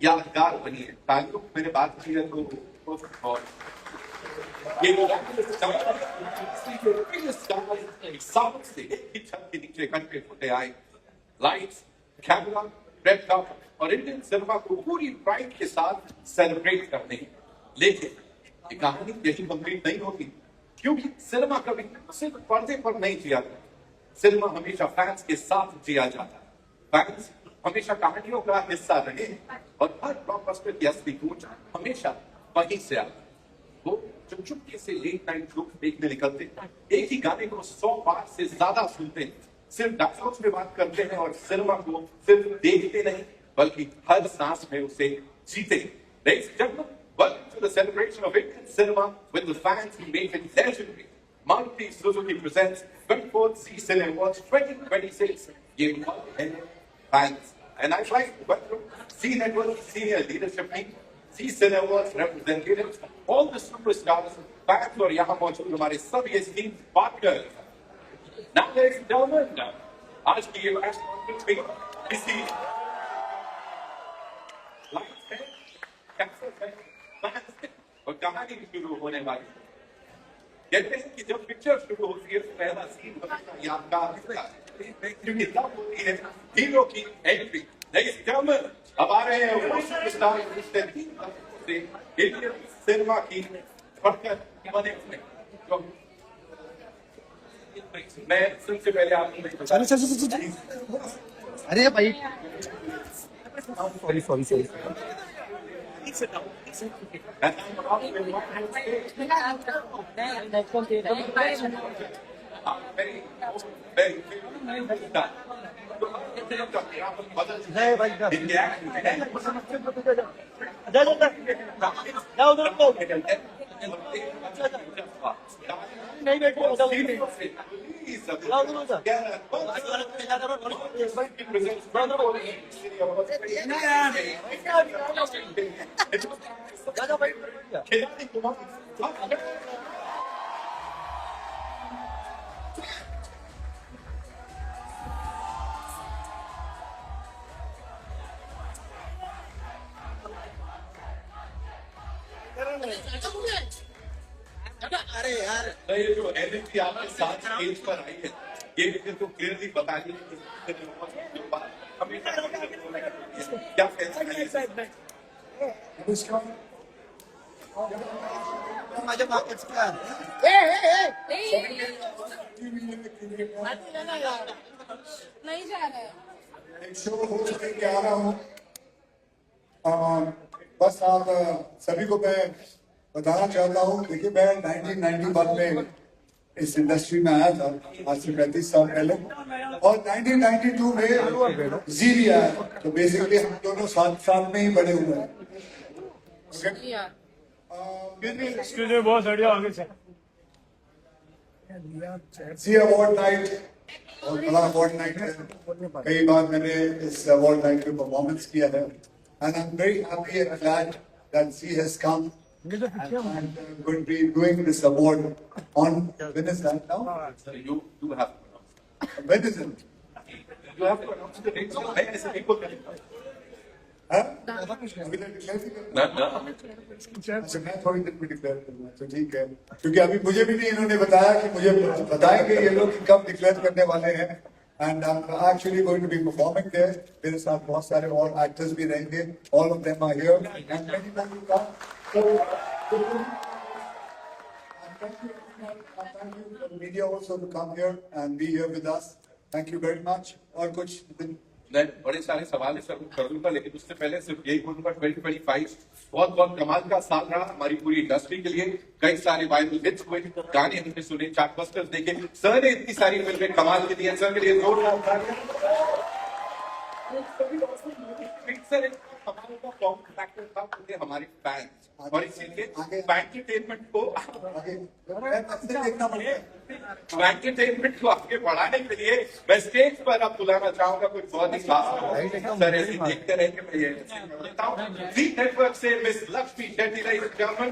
यादगार बनी है। तालियों की मैंने बात की है तो और ये साउंड से एक ही छत के नीचे इकट्ठे होते आए। लाइट्स, कैमरा, रेड कार्पेट और इंडियन सिनेमा को पूरी प्राइड के साथ सेलिब्रेट करते हैं। लेकिन ये कहानी यही कंप्लीट नहीं होती, क्योंकि सिनेमा कभी सिर्फ पर्दे पर नहीं जिया जाता। सिनेमा हमेशा फैंस के साथ जिया जाता है। फैंस हमेशा कहानियों का हिस्सा रहे और हर ब्लॉकबस्टर की असली गूंज हमेशा वहीं से आती। वो जो चुपके से लेट नाइट शो देखने निकलते हैं, एक ही गाने को 100 बार से ज्यादा सुनते हैं, सिर्फ डायलॉग्स में बात करते हैं और सिनेमा को सिर्फ देखते नहीं बल्कि हर सांस में उसे जीते हैं। Ladies and gentlemen, welcome to the celebration of Indian cinema with the fans who make it legendary. Maruti Suzuki presents 24th Zee Cine Awards 2026. Ye fans, and I'd like to welcome Zee Network senior leadership team, Zee Cine Awards representatives, all the superstars, fans और यहाँ मौजूद हमारे सभी esteemed partners. Now, ladies and gentlemen, आज की ये press conference में इसी lights है, cameras है, fans है और कहानी भी शुरू होने वाली है। कहते हैं कि जब पिक्चर शुरू होती है तो पहला सीन हमेशा यादगार होता है, क्योंकि तब होती है हीरो की एंट्री। Ladies and gentlemen, अब आ रहे हैं वो सुपरस्टार पिछले 3 दशकों से इंडियन सिनेमा की धड़कन बने हुए। मैं सबसे पहले आपको अरे भाई सॉरी अरे यार ये जो एनर्जी आपके साथ स्टेज पर आई है, ये मुझे तो क्लियरली बता दी कि क्या फैसला नहीं जा रहा है। एक शो हो चुके के आ रहा हूँ। बस आप सभी को मैं बताना चाहता हूँ, देखिए मैं 1991 में इस इंडस्ट्री में आया था, आज से 35 साल पहले, और 1992 में जी भी आया। तो बेसिकली हम दोनों साथ में ही बड़े हुए हैं। बहुत बढ़िया आगे से जी अवार्ड नाइट और बड़ा अवार्ड नाइट है। कई बार मैंने इस अवार्ड नाइट में परफॉर्मेंस किया है, and I am very happy and glad that she has come and going to be doing this award on when is that now? You have to announce. When is it? You have to announce the date. So मैं ऐसे एक को हाँ? ना अच्छा मैं थोड़ी देर में डिक्लेयर करूँगा, तो ठीक है, क्योंकि अभी मुझे भी नहीं इन्होंने बताया कि मुझे बताएंगे ये लोग कि कब डिक्लेयर करने वाले हैं। And I'm actually going to be performing there. मेरे साथ बहुत सारे और actors भी रहेंगे. All of them are here. And many more will come. So, thank you everyone. And thank you for the media also to come here and be here with us. Thank you very much. और कुछ मैं बड़े सारे सवाल इस वक्त कर दूंगा, लेकिन उससे पहले सिर्फ यही बोलूंगा 2025 बहुत बहुत कमाल का साल रहा हमारी पूरी इंडस्ट्री के लिए। कई सारे वायरल हिट्स हुए, गाने हमने सुने, चार्टबस्टर्स देखे, सर ने इतनी सारी फिल्में कमाल के दिए। सर के लिए जोरदार हमारे का कॉमन फैक्टर था उनके हमारे फैंस, और इसीलिए एंटरटेनमेंट को एंटरटेनमेंट को आगे बढ़ाने के लिए मैं स्टेज पर अब बुलाना चाहूंगा कुछ बहुत ही खास सर ऐसे देखते रहे कि मैं ये बताऊं। जी नेटवर्क से miss Lakshmi Shetty ladies and gentlemen,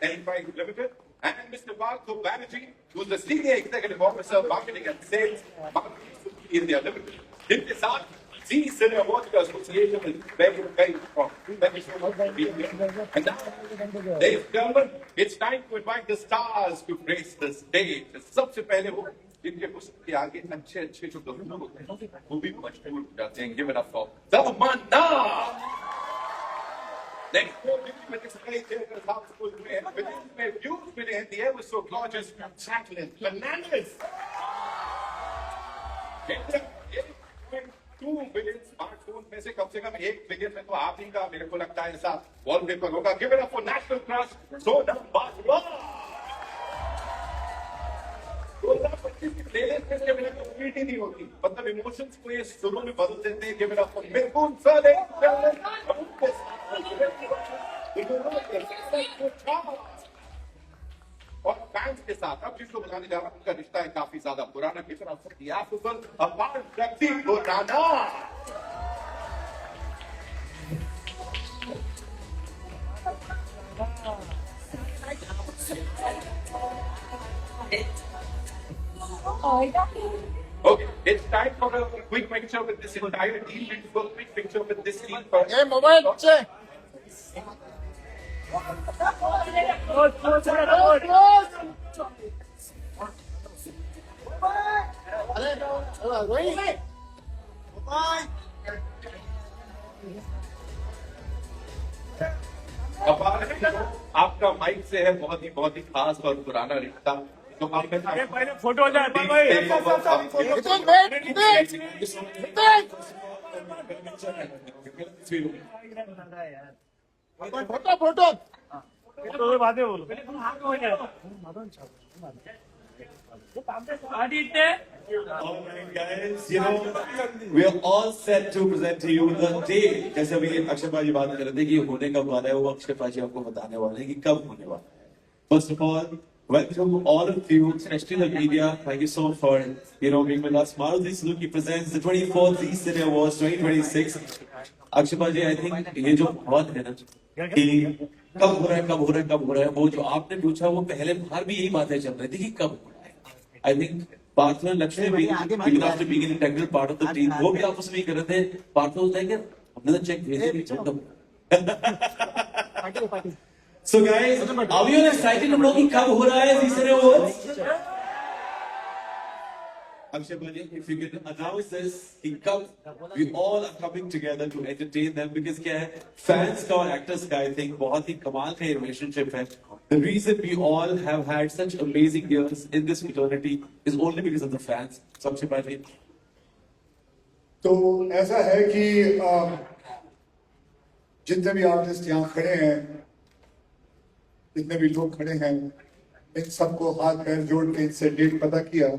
Enterprise Limited, and Mr. Partho Banerjee, who's the Senior Executive Officer, Marketing and Sales, in the Olympics. इनके साथ Zee Cine Awards Association is very, very strong. Thank you so much for being here. And now, ladies and gentlemen, it's time to invite the stars to grace the stage. सबसे पहले वो जिनके हुस्न के आगे अच्छे जो लोग होते हैं वो भी मशहूर हो जाते हैं. Give it up for Tamanna. Next, with this great theater house full में views मिले हैं. The air was so gorgeous, Jacqueline Fernandez. 2 billion smartphone में से कम 1 बिलियन में तो आप ही का मेरे को लगता है ऐसा वॉलपेपर होगा. Give it up for national crush Sonam Bajwa. 2025 की प्लेलिस्ट में मेरे को रीड ही नहीं होती. मतलब इमोशंस को ये सुरों में बदल देते हैं. गिव इट अप फॉर मिथुन सले और फैंस के साथ अब जिसको बुलाने जा रहा हूं उनका रिश्ता है काफी ज्यादा पुराना. की तरफ अपार शक्ति पुराना. Okay, it's time for a quick picture with this entire team. Let's go quick picture with this team first. A mobile से अरे रोहित अपार आपका माइक से है बहुत ही खास और पुराना रिश्ता. तो आप पहले फोटो हो जाए भाई. फोटो फोटो तो बातें बोलो. Alright guys, you know, we are all set to present to you the day. जैसे अभी अक्षय भाजी बात कर रहे थे कि होने कब वाला है, वो अक्षय भाजी आपको बताने वाले हैं कि कब होने वाला है. First of all, welcome all of you, especially the media. Thank you so much for being with us. Maruti Suzuki presents the 24th Zee Cine Awards 2026. Akshay भाजी, I think ये जो बहुत है ना कि कब हो रहा है, वो जो आपने पूछा वो पहले बार भी यही बातें चल रही थी कि कब हो रहा है. I think Partha and Lakshmi being after being an integral part of the team, वो भी आपस में ही कर रहे थे. Partha was like, हमने तो चेक भेजे नहीं check. So guys, are we all excited to know कि कब हो रहा है Zee Cine Awards? Akshay Bhaji, if you can announce this, कि कब we all are coming together to entertain them, because क्या है fans का और actors का I think बहुत ही कमाल का relationship है. The reason we all have had such amazing years in this fraternity is only because of the fans. So Akshay Bhaji. तो ऐसा है कि जितने भी आर्टिस्ट यहाँ खड़े हैं, जितने भी लोग खड़े हैं, इन सबको हाथ पैर जोड़ के इनसे डेट पता किया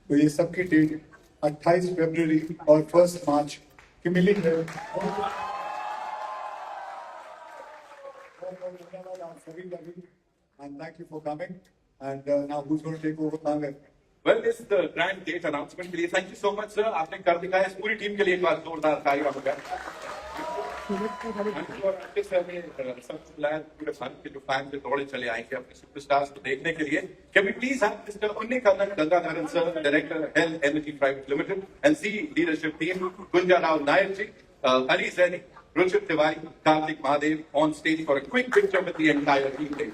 तो ये सबकी डेट 28 फरवरी और 1 मार्च की मिली है. And thank you for coming. And now who's going to take over, Pangal? Well, this is the grand date announcement के लिए thank you so much sir. आपने कर दिखाया. इस पूरी टीम के लिए एक बार जोरदार तालियां हो गया. सब लायक पूरे भारत के जो फैंस के दौड़े चले आएंगे अपने सुपरस्टार्स को देखने के लिए. Can we please have Mr. Unni Kannan Gangadharan sir, Director Health Energy Private Limited, and Zee leadership team, Gunja Rao Nair ji, Ali Zaini, Ruchit Tiwari, Karthik Mahadev on stage for a quick picture with the entire team.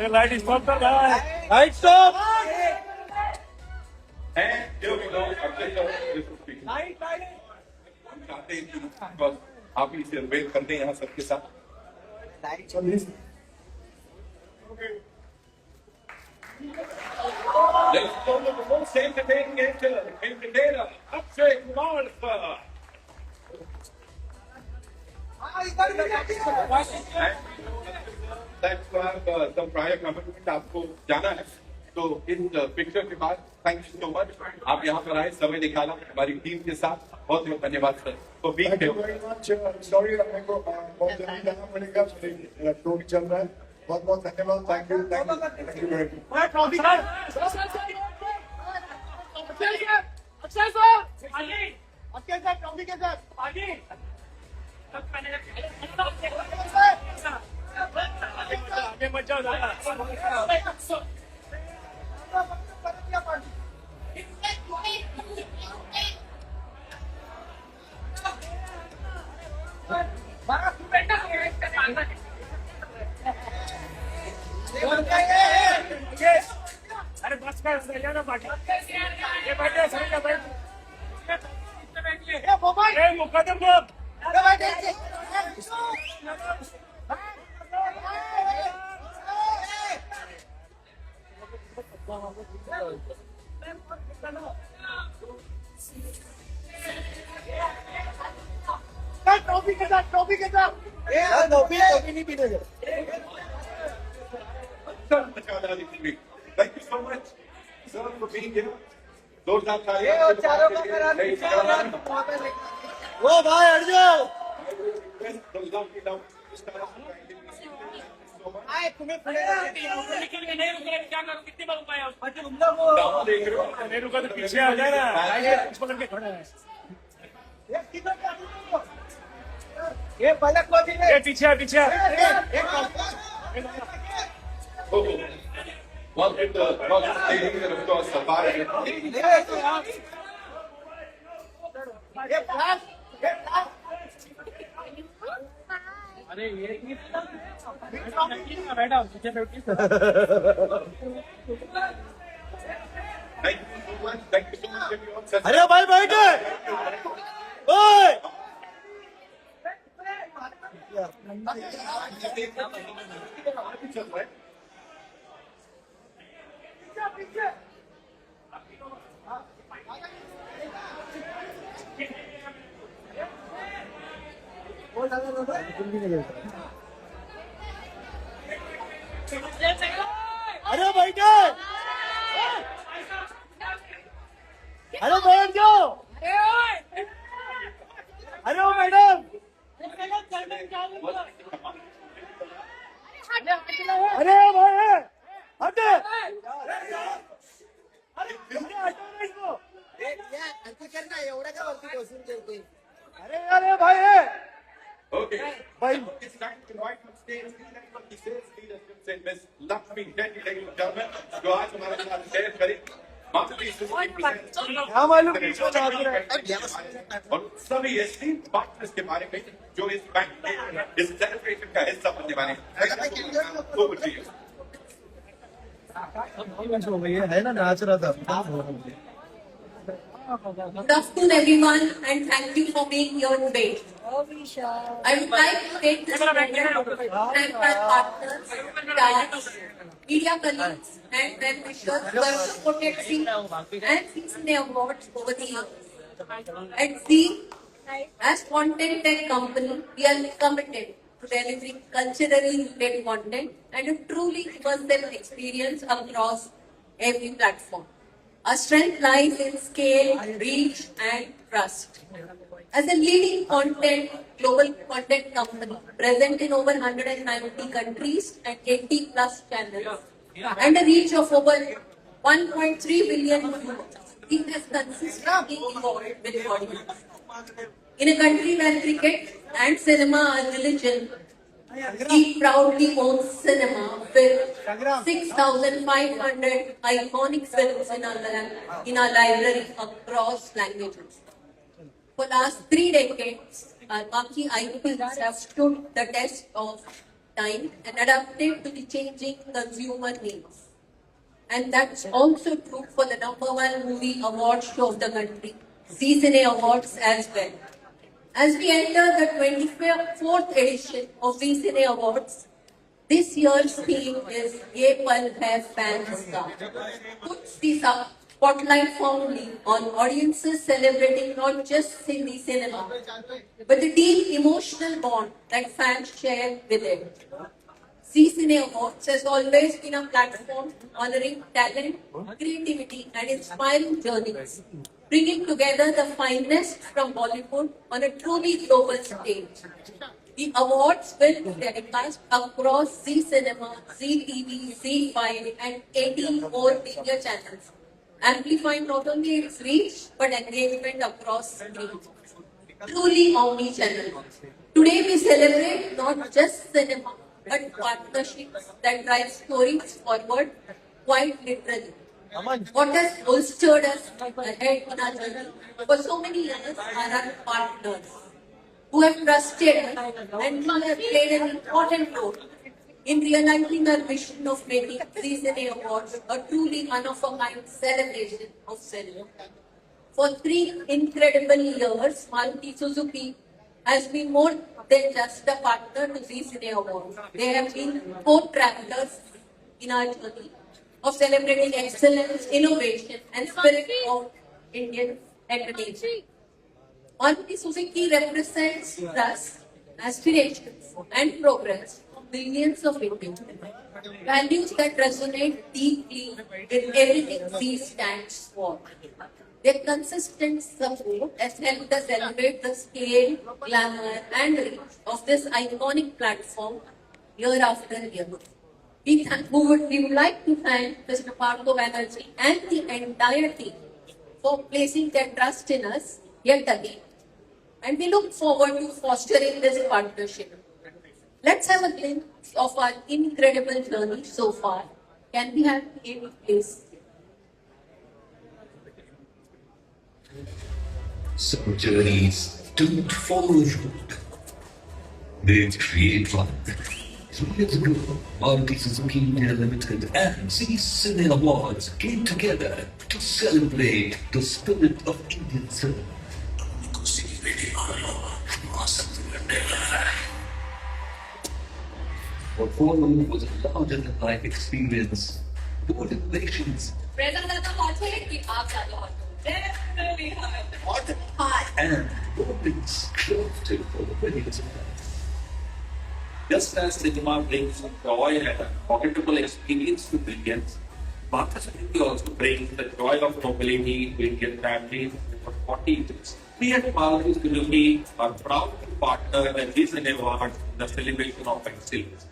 Light stop कर रहा है. Light stop. And here we go. चाहते हैं कि बस आप ही से wait करते हैं यहाँ सबके साथ. Let's go to the most entertaining entertainer, Akshay Kumar sir. That's some prior commitment आपको जाना है. तो इस पिक्चर के बाद थैंक यू सो मच. आप यहाँ पर आए, समय निकाला हमारी टीम के साथ. बहुत बहुत धन्यवाद सर. तो Thank you very much. Sorry, मेरे को बहुत जल्दी जाना पड़ेगा. शो भी चल रहा है बहुत बहुत धन्यवाद. Thank you very much. Trophy Akshay sir trophy के सर आगे मत जाओ दादा अरे बस कर सही ना बाकी ये बैठे सही ना बैठ ए मुकदम को ट्रॉफी के साथ ट्रॉफी नहीं पीने Thank you so much, sir, for being here. Those are वो भाई हट जाओ निकल के नहीं रुके क्या करूं कितनी बार रुका है नहीं रुका तो पीछे आ जाए ना पकड़ के खड़ा है ये पलक को भी ये पीछे पीछे Well, if the ladies and of course the fire. अरे ये बैठा पीछे बैठी Thank you so much. Thank you so much, everyone. अरे भाई बैठे ओए अरे बैठे अरे बैठ जाओ अरे ओ मैडम अरे भाई हटे अरे अरे भाई Okay. भाई It's time to invite on stage the sales leadership से Miss Lakshmi Reddy, ladies and gentlemen, जो आज हमारे साथ शेयर करें. क्या मालूम और सभी esteemed partners के बारे में जो इस बैंक के इस सेलिब्रेशन का हिस्सा बनने वाले हैं. Over to you. है ना नाच रहा था Good afternoon, everyone, and thank you for being here today. I would like to take this moment to thank my partners, staff, media colleagues, and well-wishers who have supported Zee and Zee Awards over the years. At Zee, as content tech company, we are committed to delivering culturally rooted content and a truly immersive experience across every platform. Our strength lies in scale, reach, and trust. As a leading global content company present in over 190 countries and 80 plus channels, and a reach of over 1.3 billion viewers, it has consistently evolved with audience. In a country where cricket and cinema are religion, we proudly owns cinema with 6,500 iconic films in our library across languages. For last 3 decades, our marquee IPs have stood the test of time and adapted to the changing consumer needs. And that's also true for the #1 movie award show of the country, Zee Cine Awards as well. As we enter the 24th edition of Zee Cine Awards, this year's theme is Ye Pal Hai Fans Ka, puts the spotlight firmly on audiences celebrating not just Hindi cinema, but the deep emotional bond that fans share with it. Zee Cine Awards has always been a platform honoring talent, creativity, and inspiring journeys, bringing together the finest from Bollywood on a truly global stage. The awards will be telecast across Zee Cinema, Zee TV, Zee5, and 18 more media channels, amplifying not only its reach but engagement across screens. Truly omni-channel. Today we celebrate not just cinema but partnerships that drive stories forward quite literally. What has bolstered us ahead in our journey for so many years are our partners who have trusted us and who have played an important role in realizing our vision of making these awards a truly one-of-a-kind celebration of cinema. For 3 incredible years, Maruti Suzuki has been more than just a partner to these awards. They have been co-travelers in our journey of celebrating excellence, innovation, and spirit of Indian entertainment. Maruti Suzuki represents trust, aspirations, and progress of millions of Indians. Values that resonate deeply with everything Z stands for. Their consistent support has helped us elevate the scale, glamour, and reach of this iconic platform year after year. We would like to thank Mr. Partho Banerjee and the entire team for placing their trust in us yet again. And we look forward to fostering this partnership. Let's have a glimpse of our incredible journey so far. Can we have Amy, please? Some journeys don't follow the road. They create one. 3 years ago, Maruti Suzuki India Limited and Zee Cine Awards came together to celebrate the spirit of Indian cinema. What followed was a larger-than-life experience, more innovations, Definitely hard. and moments crafted for the millions of fans. Just as cinema brings joy and a forgettable experience to millions, Maruti Suzuki also brings the joy of mobility to Indian families for 40 years. We at Maruti Suzuki are proud to partner at this award in the celebration of excellence.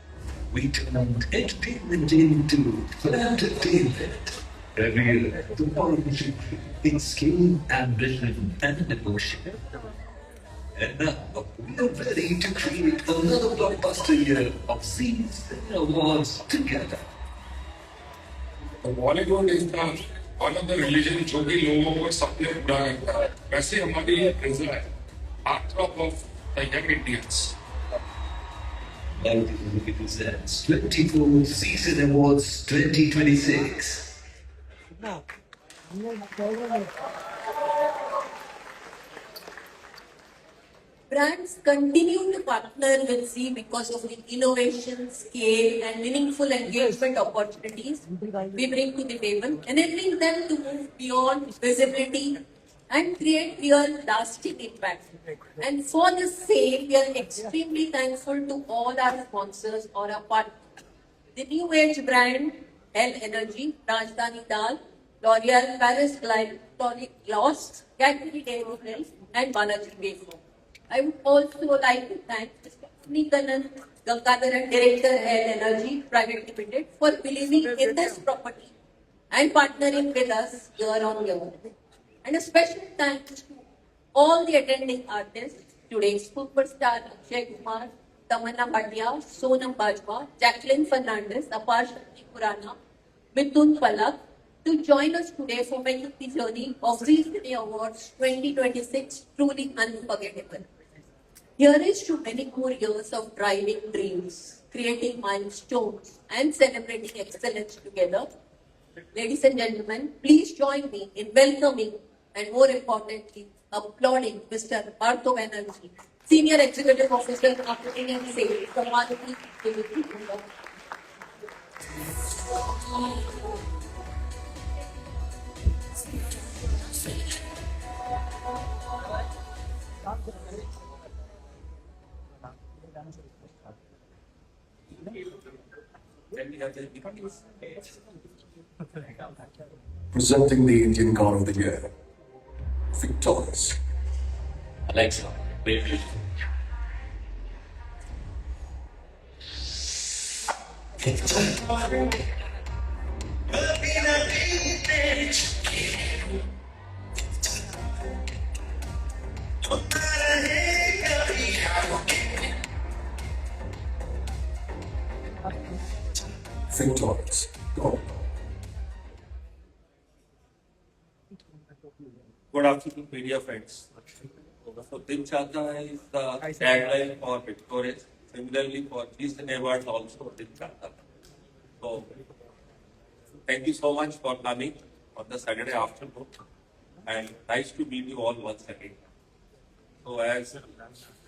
We turned entertainment into entertainment. Every year, the partnership in scale, ambition, and emotion. And now, we are ready to create another blockbuster year of Zee Cine Awards together. Bollywood is the one of the religion जो भी लोगों को सपने पूरा करता है वैसे हमारी ये प्रेजर है heartthrob of the young Indians Maruti Suzuki presents 24 Zee Cine Awards 2026. Brands continue to partner with Zee because of the innovation, scale, and meaningful engagement opportunities we bring to the table, enabling them to move beyond visibility and create real lasting impact. And for the same, we are extremely thankful to all our sponsors or our partners. The new age brand L Energy, Rajdhani Dal, L'Oreal Paris Glycolic Gloss, Cadbury Dairy Milk, and Balaji Wafer. I would also like to thank Mr. Nikanan Gangadharan, Director L Energy Private Limited, for believing in this property and partnering with us year on year. And a special thanks to all the attending artists, today's superstar Akshay Kumar, Tamanna Bhatia, Sonam Bajwa, Jacqueline Fernandez, Apar Shakti Kurana, Mithun Palak, to join us today for making the journey of Zee Cine Awards 2026 truly unforgettable. Here is to many more years of driving dreams, creating milestones, and celebrating excellence together. Ladies and gentlemen, please join me in welcoming and, more importantly, applauding Mr. Partho Banerjee, Senior Executive Officer of Marketing and Sales from Maruti Suzuki India. Presenting the Indian Car of the Year, Victoris. Alexa, play music. Victorious. Go. Good afternoon, media friends. So, Din Chata is the tagline for Victorious. Similarly, for these awards also, Din Chata. So, thank you so much for coming on the Saturday afternoon, and nice to meet you all once again. So, as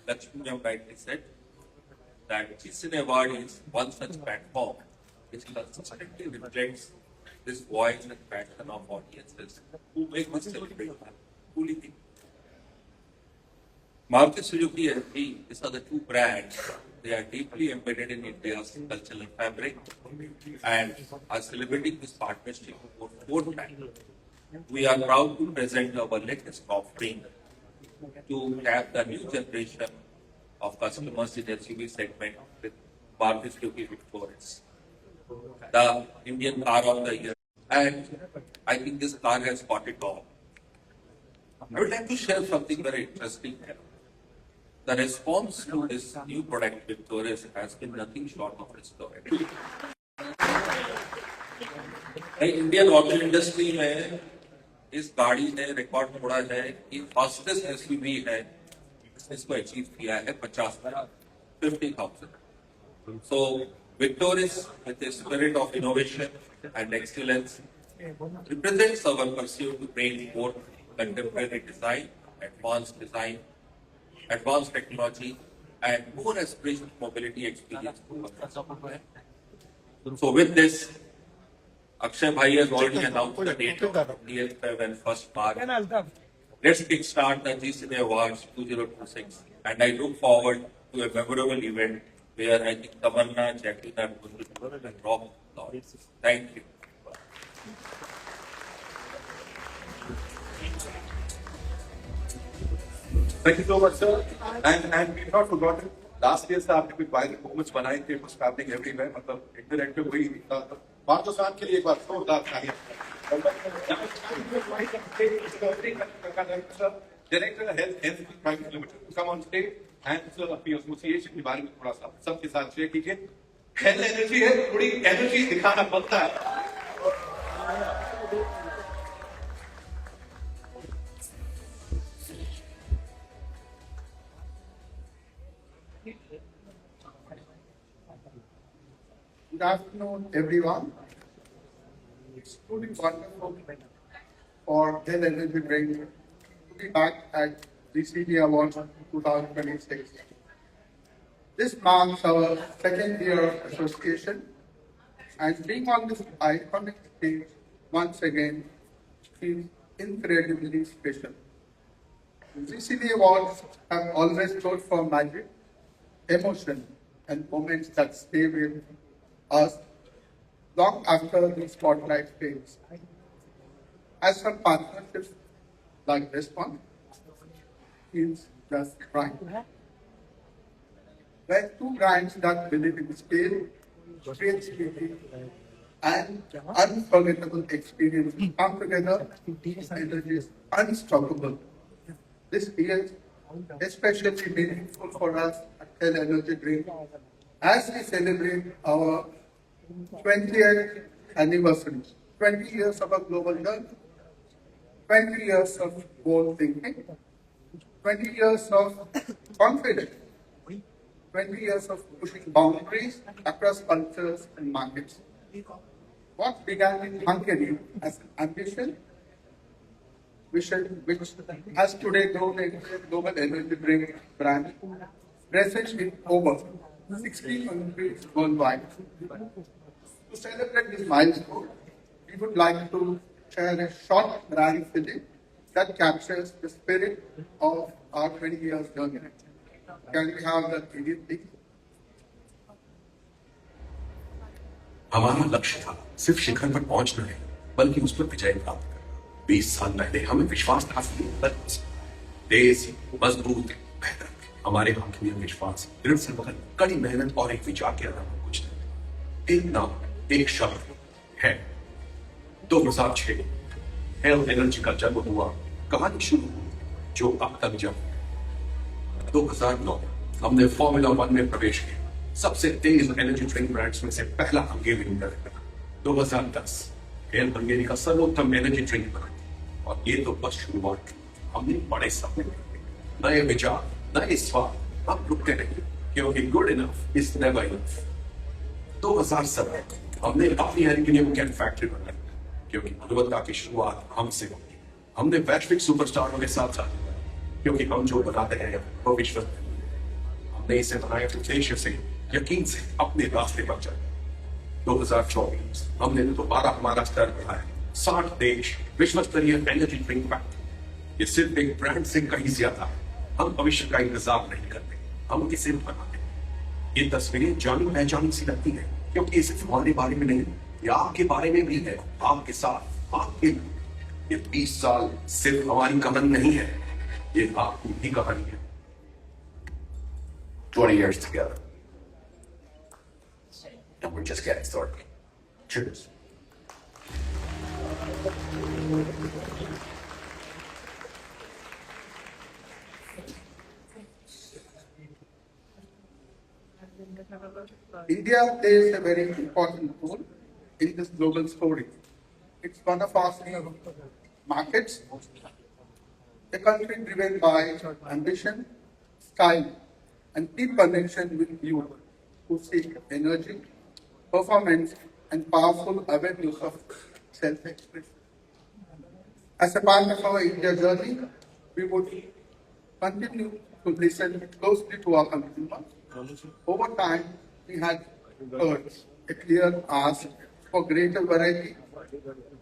Lakshmi Ma'am rightly said, that Citizen Award is one such platform which consistently reflects this voice and passion of audiences who make us celebrate truly think. Maruti Suzuki and These are the two brands. They are deeply embedded in India's cultural fabric and are celebrating this partnership for fourth time. We are proud to present our latest offering to tap the new generation of customers in the SUV segment with Maruti Suzuki Victorious, the Indian car of the year. And I think this car has got it all. I would like to share something very interesting here. The response to this new product Victorious has been nothing short of historic. Indian auto industry में इस गाड़ी ने record तोड़ा है कि fastest SUV है इसको achieve किया है 50,000. So Victorious, with a spirit of innovation and excellence, represents our pursuit to bring both contemporary design, advanced technology, and more aspirational mobility experience to our customers. So with this, Akshay Bhai has already announced the date of 20th February and 1st March. Let's kickstart the GCNA Awards 2026, and I look forward to a memorable event where I think Tamanna, Jacqueline are going to and rock the Lord. Thank you. Thank you so much, sir. And we've not forgotten. Last year से आपने कुछ viral moments बनाए थे, कुछ happening everywhere. मतलब internet वही बात तो साथ के लिए एक बार जोरदार तालियां. Director Health Private Limited to come on stage and sir अपनी association के बारे में थोड़ा सा सबके साथ शेयर कीजिए. Health energy है, थोड़ी energy दिखाना पड़ता है. Good afternoon, everyone. It's truly wonderful for Health Energy Drink to be back at GCD Awards 2026. This marks our second year of association, and being on this iconic stage once again feels incredibly special. GCD Awards have always stood for magic, emotion, and moments that stay with us long after the spotlight fades. As some partnerships like this one feels just right. Where two brands that believe in scale, creativity, and unforgettable experience come together, energy is unstoppable. This year is especially meaningful for us at Health Energy Drink as we celebrate our 20th anniversary, 20 years of a global journey, 20 years of bold thinking, 20 years of confidence, 20 years of pushing boundaries across cultures and markets. What began in Hungary as an ambition, which has today grown into a global energy drink brand, present in over 60 countries worldwide. To celebrate this milestone, we would like to share a short brand film that captures the spirit of our 20 years journey. Can we have the video, please? हमारा लक्ष्य था सिर्फ शिखर पर पहुंचना है, बल्कि उस पर विजय प्राप्त करना। 20 साल पहले हमें विश्वास था देश मजबूत बेहतर। हमारे हाथ में विश्वास, दृढ़ संकल्प, कड़ी मेहनत और एक विचार के अलावा कुछ नहीं। एक नाम, एक शब्द है 2006 हेल एनर्जी का जन्म हुआ, कहानी शुरू हुई जो अब तक जब 2009 हमने फॉर्मूला 1 में प्रवेश किया, सबसे तेज एनर्जी ड्रिंक ब्रांड्स में से पहला हंगेरियन ब्रांड। 2010 हेल हंगेरी का सर्वोत्तम एनर्जी ड्रिंक ब्रांड। और ये तो बस शुरुआत थी, हमने बड़े सपने देखे, नए विचार, नए स्वाद, हम रुकते नहीं क्योंकि good enough is never enough. 2017 हमने अपनी एल्यूमिनियम कैन फैक्ट्री बनाई क्योंकि गुणवत्ता की शुरुआत हमसे होगी। हमने वैश्विक सुपरस्टारों के साथ साथ क्योंकि हम जो बनाते हैं वो विश्वसनीय है। हमने इसे बनाया उद्देश्य से, यकीन से, अपने रास्ते पर चले। 2024 हमने दोबारा हमारा स्तर बढ़ाया, 60 देश, विश्व स्तरीय एनर्जी ड्रिंक फैक्ट्री। ये सिर्फ एक ब्रांड से कहीं ज्यादा है। हम भविष्य का इंतजार नहीं करते, हम इसे बनाते हैं। ये तस्वीरें जानी पहचानी सी लगती है क्योंकि ये सिर्फ हमारे बारे में नहीं, ये आपके बारे में भी है, आपके साथ, आपके लिए। ये 20 साल सिर्फ हमारी कहानी नहीं है, ये आपकी भी कहानी है। 20 years together. And we're just getting started. Cheers. India plays a very important role in this global story. It's one of our new markets, a country driven by ambition, style, and deep connection with youth who seek energy, performance, and powerful avenues of self-expression. As a part of our India journey, we would continue to listen closely to our consumers. Over time, we had heard a clear ask for greater variety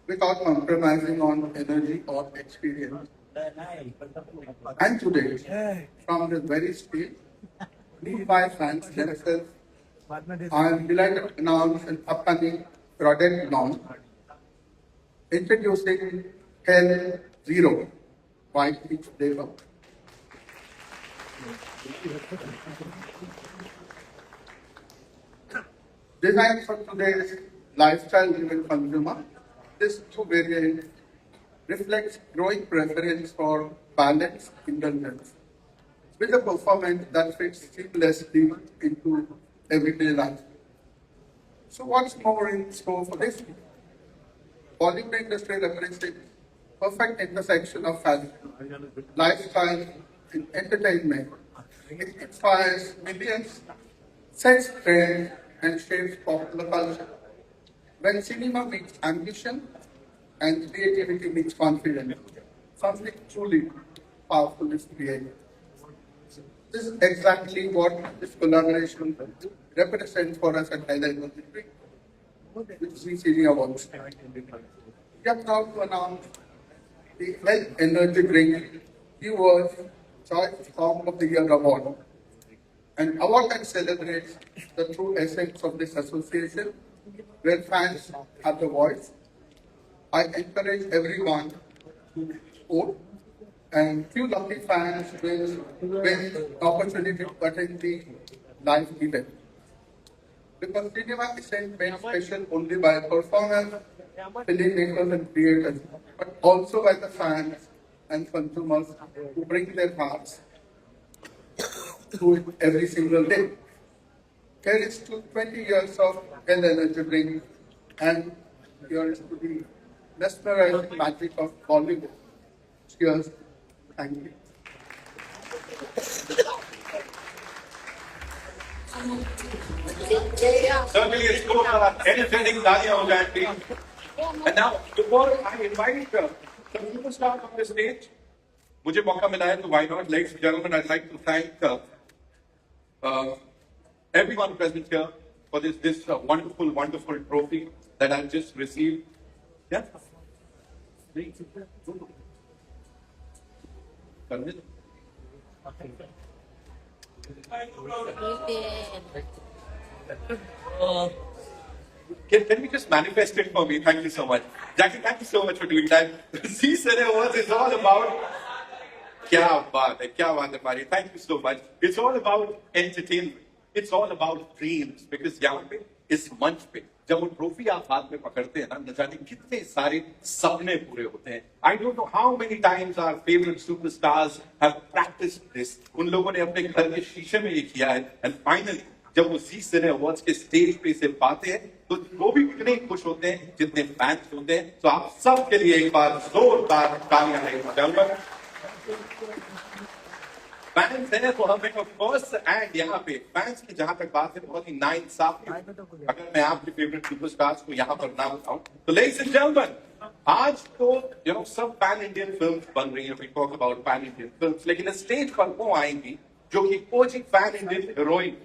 without compromising on energy or experience. And today, from the very stage, we by fans themselves, I am delighted to announce an upcoming product launch, introducing Hell Zero White Peach flavor. Designed for today's lifestyle-driven consumer, this new variant reflects growing preference for balanced indulgence with a performance that fits seamlessly into everyday life. So what's more in store for this year? Bollywood industry represents perfect intersection of fashion, lifestyle, and entertainment. It inspires millions, sets trends, and shapes popular culture. When cinema meets ambition and creativity meets confidence, something truly powerful is created. This is exactly what this collaboration represents for us at Highlight University, which is Senior Awards. We are proud to announce the Health Energy Drink Viewers Choice Song of the Year Award, an award that celebrates the true essence of this association, where fans have the voice. I encourage everyone to vote, and few lucky fans will win the opportunity to attend the live event. Because cinema isn't made special only by performers, filmmakers, and creators, but also by the fans and consumers who bring their hearts to it every single day. Here is to 20 years of Hell Energy Drink, and here is to the mesmerizing magic of Bollywood. Cheers. Thank you. Certainly, it's good for anything Dalia on that team. And now, before I invite some superstars on the stage, मुझे मौका मिला है तो why not? Ladies and gentlemen, I'd like to thank everyone present here for this wonderful trophy that I've just received. Yeah. Can we just manifest it for me? Thank you so much. Jackie, thank you so much for doing that. See, Sene Awards is all about... Kya baat hai, Mari. Thank you so much. It's all about entertainment. It's all about dreams. Because yahan pe इस मंच पे जब वो trophy आप हाथ में पकड़ते हैं ना, न जाने कितने सारे सपने पूरे होते हैं. I don't know how many times our favourite superstars have practised this. उन लोगों ने अपने घर के शीशे में ये किया है, एंड फाइनली जब वो जी सिने अवार्ड्स के स्टेज पे इसे पाते हैं तो वो भी उतने ही खुश होते हैं जितने फैंस होते हैं. तो आप सबके लिए एक बार जोरदार तालियां हैं. फैंस है तो हमें ऑफ कोर्स, एंड यहाँ पे फैंस की जहां तक बात है बहुत ही नाइंसाफी अगर मैं आपके फेवरेट सुपरस्टार्स को यहाँ पर ना बताऊं तो लेडीज एंड जेंटलमैन, आज तो सब पैन इंडियन फिल्म्स बन रही हैं. We talk about pan Indian films, लेकिन स्टेज पर वो आएंगी जो कि OG pan Indian heroine.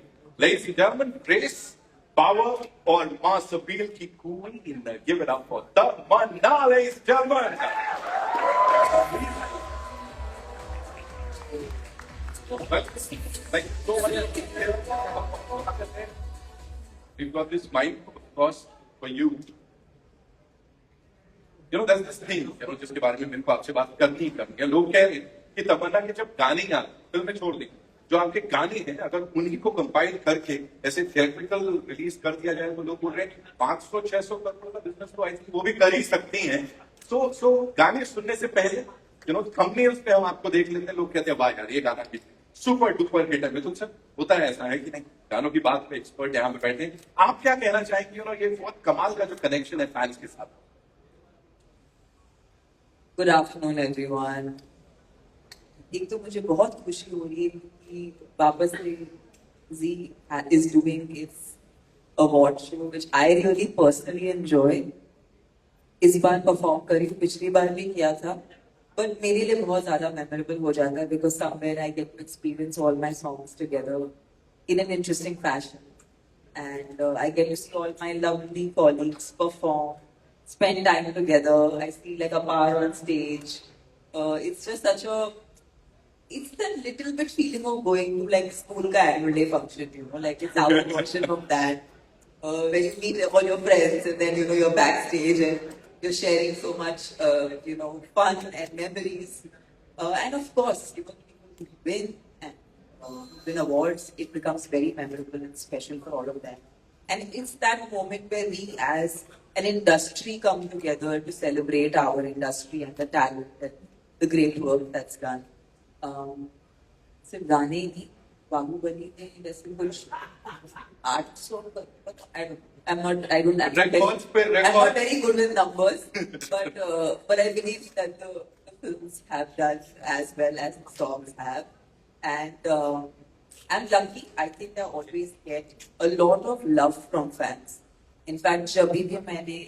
Ladies and gentleman, grace, power और मास अपील की queen. Give it up for Tamannaah, ladies and gentleman. Like so much. We've got this mic, of course, for you. There's this thing, जिसके बारे में मेरे को आपसे बात करनी ही करनी है. लोग कह रहे हैं कि तमन्ना के जब गाने आए, फिल्में छोड़ दी, जो आपके गाने हैं अगर उन्हीं को कंपाइल करके ऐसे थिएट्रिकल रिलीज कर दिया जाए तो लोग बोल रहे हैं 500-600 करोड़ का बिजनेस तो आई थिंक वो भी कर ही सकती हैं. सो गाने सुनने से पहले थंबनेल्स पे हम आपको देख लेते हैं, लोग कहते हैं वाह यार ये गाना की सुपर डुपर हिट है. बिल्कुल सर, होता है ऐसा है कि नहीं? गानों की बात पे एक्सपर्ट यहाँ पे बैठे हैं. आप क्या कहना चाहेंगे? ये बहुत कमाल का जो कनेक्शन है फैंस के साथ. Good afternoon everyone. एक तो मुझे बहुत खुशी हो रही है कि वापस से Zee is doing its award show which I really personally enjoy. इस बार परफॉर्म करी, पिछली बार भी किया था, but मेरे लिए बहुत ज्यादा मेमोरेबल हो जाता है because somewhere I get to experience all my songs together in an interesting fashion, and I get to see all my lovely colleagues perform, spend time together. I feel like a power on stage. It's just such a, it's that little bit feeling of going to like school ka annual day function, like it's our version of that, where you meet all your friends and then you're backstage and you're sharing so much, fun and memories. And of course, when people win and win awards, it becomes very memorable and special for all of them. And it's that moment where we as an industry come together to celebrate our industry and the talent and the great work that's done. सिर्फ गाने ही, बाहुबली ने जैसे कुछ 800, I'm not very good with numbers, but I believe that the films have done as well as the songs have, and I'm lucky. I think I always get a lot of love from fans. In fact, जब भी मैंने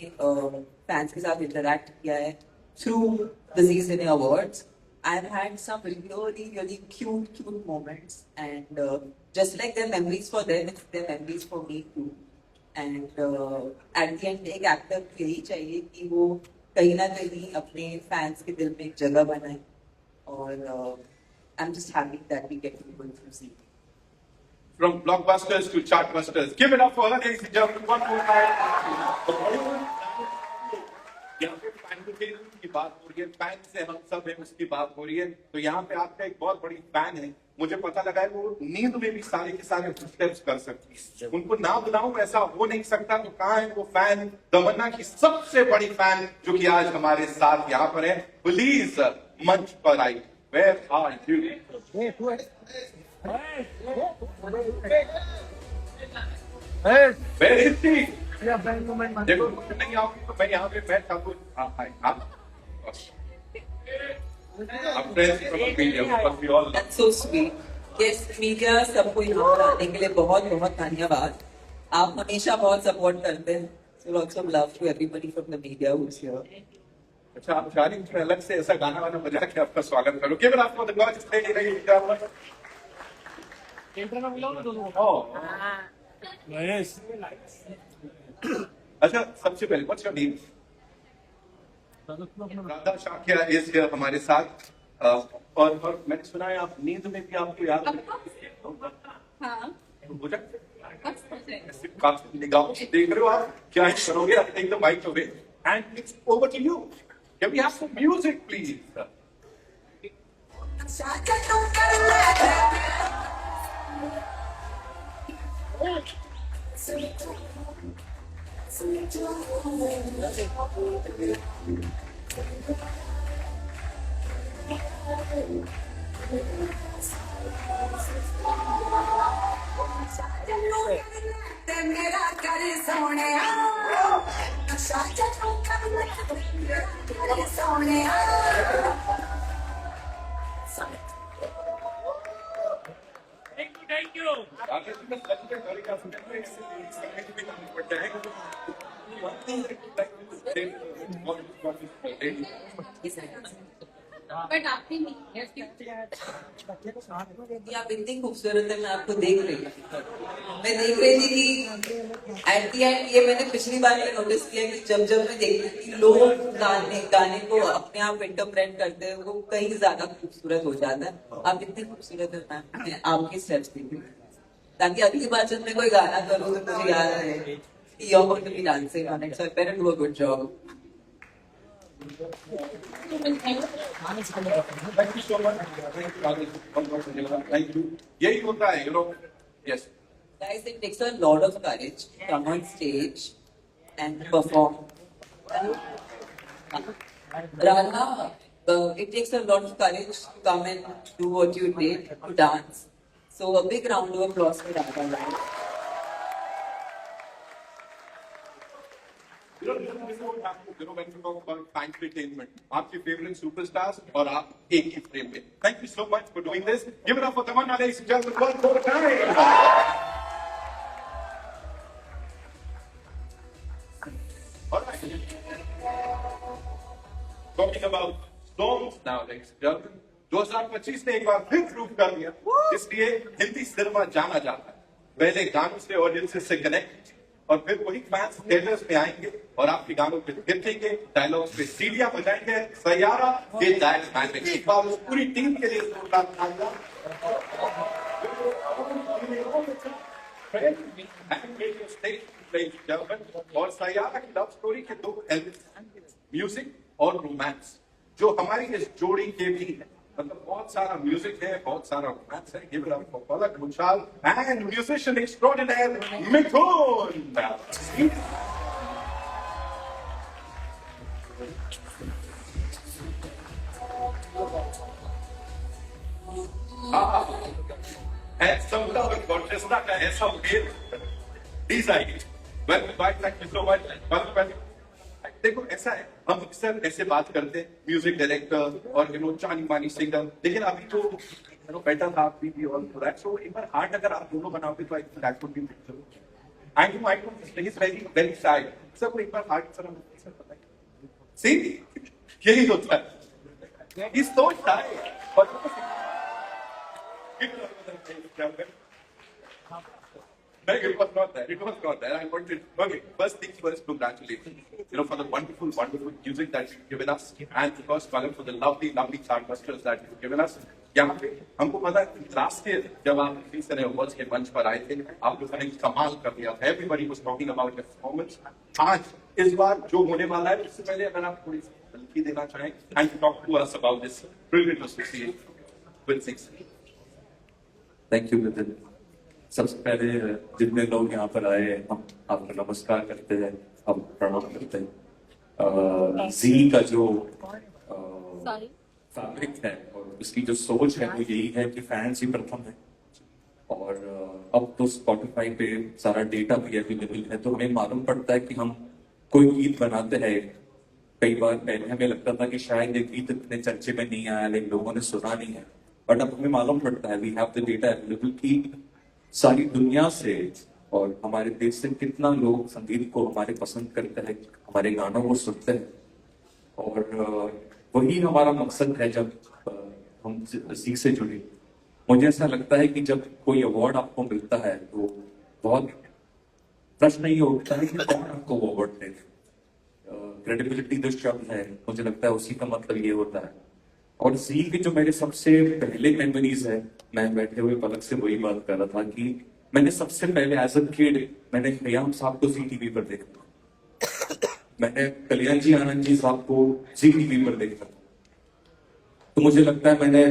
fans के साथ interact किया है through the Zee Cine Awards, I've had some really cute moments, and just like their memories for them, it's their memories for me too. And at the end एक actor को यही चाहिए कि वो कहीं ना कहीं अपने फैंस के दिल में एक जगह बनाए, और I'm just happy that we get to go through Zee. From blockbusters to chartbusters, give it up for her, ladies and gentlemen, one more time. यहाँ पे फैन की बात हो रही है, फैन से हम सब है उसकी बात हो रही है. तो यहाँ पे आपका एक बहुत बड़ी फैन है, मुझे पता लगा है वो नींद में भी सारे के सारे स्टेप्स कर सकती है. उनको ना बुलाऊं ऐसा हो नहीं सकता. तो कहाँ है वो फैन, तमन्ना की सबसे बड़ी फैन जो कि आज हमारे साथ यहाँ पर है. प्लीज मंच पर आई. Where are you? Where is she? देखो नहीं आओगे तो मैं यहाँ पे बैठ आपको That's so sweet. Yes, media सबको यहाँ पर आने के लिए बहुत धन्यवाद. आप हमेशा बहुत सपोर्ट करते हैं. So lots of love to everybody from the media who's here. अच्छा, आप चाह रही हैं अलग से ऐसा गाना वाना बजा के आपका स्वागत करो. Give it up for the gorgeous lady, ladies and gentlemen. अच्छा, सबसे पहले what's your name? Radha Shakya is here हमारे साथ. और मैंने सुना है आप नींद में भी आपको याद काफी निगाहों से देख रहे हो आप. क्या ही करोगे? आप take the mic away and it's over to you. Can we have some music please? मेरा कर सोने सोने थैंक यू आगे से मैं सच में गौरी का सुनता हूँ, इससे समय भी करना पड़ता है बट आपने नहीं ये आप इतनी खूबसूरत है, मैं आपको देख रही हूँ। मैं देख रही थी कि एट दी एंड ये मैंने पिछली बार ये नोटिस किया कि जब मैं देखती थी लोग गाने को अपने आप इंटरप्रेट करते हैं, वो कहीं ज्यादा खूबसूरत हो जाता है। आप इतनी खूबसूरत है मैम, मैं आपके स्टेप्स देख रही हूँ, ताकि अगली बार जब मैं कोई गाना करूँ तो मुझे याद रहे you're going to be dancing on it, so I better do a good job. Thank you so much. Thank you. यही होता है, you know. Yes. Guys, it takes a lot of courage to come on stage and perform. Rana, it takes a lot of courage to come and do what you did, to dance. So a big round of applause for Rana. You know, this is what happens, you know, when we talk about entertainment. आपके favorite superstars और आप एक ही frame में. Thank you so much for doing this. Give it up for Tamanna, ladies and gentlemen, one more time. All right. Talking about songs now, ladies and gentlemen. 2025 ने एक बार फिर prove कर दिया, इसलिए हिंदी सिनेमा जाना जाता है. पहले गानों से ऑडियंसेस से कनेक्ट और फिर वही फैंस थिएटर्स में आएंगे और आपके गानों पे थिरकेंगे, डायलॉग्स पे सीढ़ियां बजाएंगे. सैयारा के दैट्स मैजिक. एक बार उस पूरी टीम के लिए जोरदार तालियां. और सैयारा की लव स्टोरी के दो एलिमेंट्स, म्यूजिक और रोमांस, जो हमारी इस जोड़ी के भी है. मतलब बहुत सारा म्यूजिक है, बहुत सारा रोमांस है. Give it up for Palak Muchhal and musician extraordinary Mithun. And some love and Contesta का ऐसा male design. Welcome back, thank you so much. Welcome. देखो ऐसा है, हम अक्सर ऐसे बात करते हैं म्यूजिक डायरेक्टर और यू नो जानी मानी सिंगर, लेकिन अभी तो यू नो बेटर था भी और दैट. सो एक बार हार्ट अगर आप दोनों बनाओगे तो I think that would be I know he is very very shy. Sir को एक बार हार्ट सर सर पता है सी यही होता है. Is so shy. It was not that. It was not that. I wanted. Okay, first things first, congratulations. You know, for the wonderful, wonderful music that you've given us, and of course, Pagan, for the lovely, lovely chartbusters that you've given us. यहाँ पे हमको पता है last year जब आप इस तरह awards के मंच पर आए थे, आप लोगों ने कमाल कर दिया. Everybody was talking about your performance. आज इस बार जो होने वाला है, उससे पहले अगर आप थोड़ी सी बल्कि देना चाहें, and talk to us about this brilliant association with Six. Thank you Nitin. सबसे पहले जितने लोग यहाँ पर आए, हम आपको नमस्कार करते हैं, हम प्रणाम करते हैं. जी का जो फैब्रिक है और उसकी जो सोच है वो यही है कि फैंस ही प्रथम है. और अब तो स्पॉटिफाई पे सारा डेटा भी अवेलेबल है, तो हमें मालूम पड़ता है कि हम कोई गीत बनाते हैं. कई बार पहले हमें लगता था कि शायद ये गीत इतने चर्चे में नहीं आया, लेकिन लोगों ने सुना नहीं है. बट अब हमें मालूम पड़ता है we have the data available कि सारी दुनिया से और हमारे देश से कितना लोग संगीत को हमारे पसंद करते हैं, हमारे गानों को सुनते हैं. और वही हमारा मकसद है जब हम सीख से जुड़े. मुझे ऐसा लगता है कि जब कोई अवार्ड आपको मिलता है तो बहुत प्रश्न ये उठता है कि कौन आपको वो अवार्ड दे. क्रेडिबिलिटी जो शब्द है, मुझे लगता है उसी का मतलब ये होता है. और जी की जो मेरे सबसे पहले मेमोरीज है, मैं बैठे हुए पलक से वही बात कर रहा था कि मैंने सबसे पहले एज अ किड मैंने खयाम साहब को जी टीवी पर देखा. मैंने कल्याण जी आनंद जी साहब को जी टीवी पर देखा. तो मुझे लगता है मैंने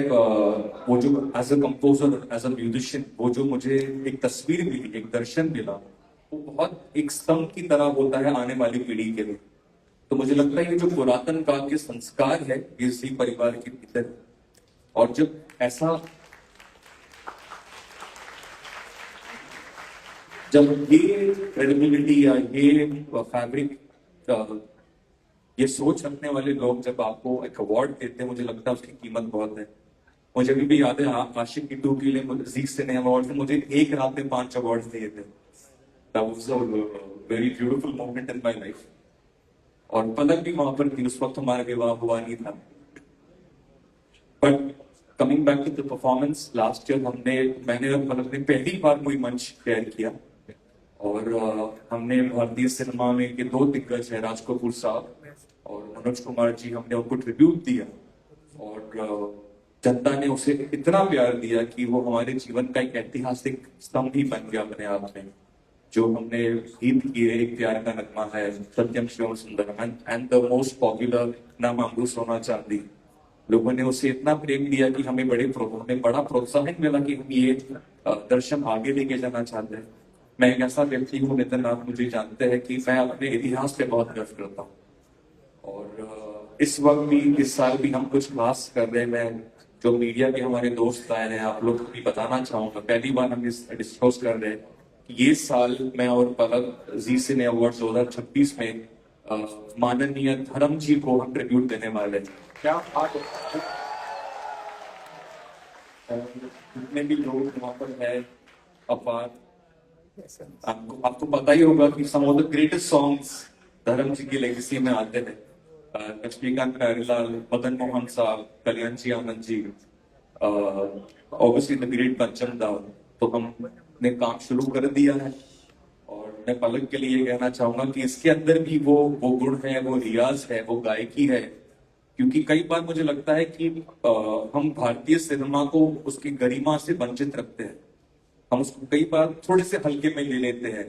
वो जो as a composer, as a musician, वो जो मुझे एक तस्वीर मिली, एक दर्शन मिला, वो बहुत एक स्तंभ की तरह होता है आने वाली पीढ़ी के लिए। तो मुझे लगता है ये जो पुरातन काल के संस्कार है ये इसी परिवार के भीतर है। और जब ऐसा जब ये क्रेडिबिलिटी या ये फैब्रिक ये सोच रखने वाले लोग जब आपको एक अवार्ड देते हैं, मुझे लगता है उसकी कीमत बहुत है। मुझे अभी भी याद है आशिकी 2 के लिए जी सिने अवार्ड मुझे एक रात में 5 अवार्ड दिए थे। That was a very beautiful moment in my life। और पलक भी वहां पर थी, उस वक्त हमारा विवाह हुआ नहीं था। But coming back to the performance, last year मैंने और पलक ने पहली बार कोई मंच शेयर किया और हमने भारतीय सिनेमा में के 2 दिग्गज हैं, राज कपूर साहब और मनोज कुमार जी, हमने उनको ट्रिब्यूट दिया और जनता ने उसे इतना प्यार दिया कि वो हमारे जीवन का एक ऐतिहासिक स्तंभ ही बन गया अपने आप में। जो हमने गीत किए, एक प्यार का नगमा है, Satyam Shivam Sundaram and the most popular ना मांगू सोना चांदी, लोगों ने उसे इतना प्रेम दिया कि हमें बड़ा प्रोत्साहन मिला कि हम ये दर्शन आगे लेके जाना चाहते हैं। मैं एक ऐसा व्यक्ति हूँ, नितिन, आप मुझे जानते हैं कि मैं अपने इतिहास पे बहुत गर्व करता हूँ और इस वक्त भी, इस साल भी हम कुछ खास कर रहे हैं। मैं जो मीडिया के हमारे दोस्त आए हैं, आप लोग को भी बताना चाहूंगा, पहली बार हम इस डिस्कस कर रहे हैं कि ये साल मैं और पलक जी सिने अवार्ड 2026 में माननीय धर्म जी को हम ट्रिब्यूट देने वाले हैं। क्या बात है, जितने भी लोग वहां पर है अपार, आपको पता ही होगा कि सम ऑफ द ग्रेटेस्ट सॉन्ग्स धर्म जी की लेगेसी में आते हैं। लक्ष्मीकांत प्यारेलाल, मदन मोहन साहब, कल्याण जी Anand ji, obviously the great पंचम दास। तो हमने काम शुरू कर दिया है और मैं पलक के लिए कहना चाहूंगा कि इसके अंदर भी वो गुण है, वो रियाज है, वो गायकी है। क्योंकि कई बार मुझे लगता है कि हम भारतीय सिनेमा को उसकी गरिमा से वंचित रखते हैं, हम उसको कई बार थोड़े से हल्के में ले लेते हैं।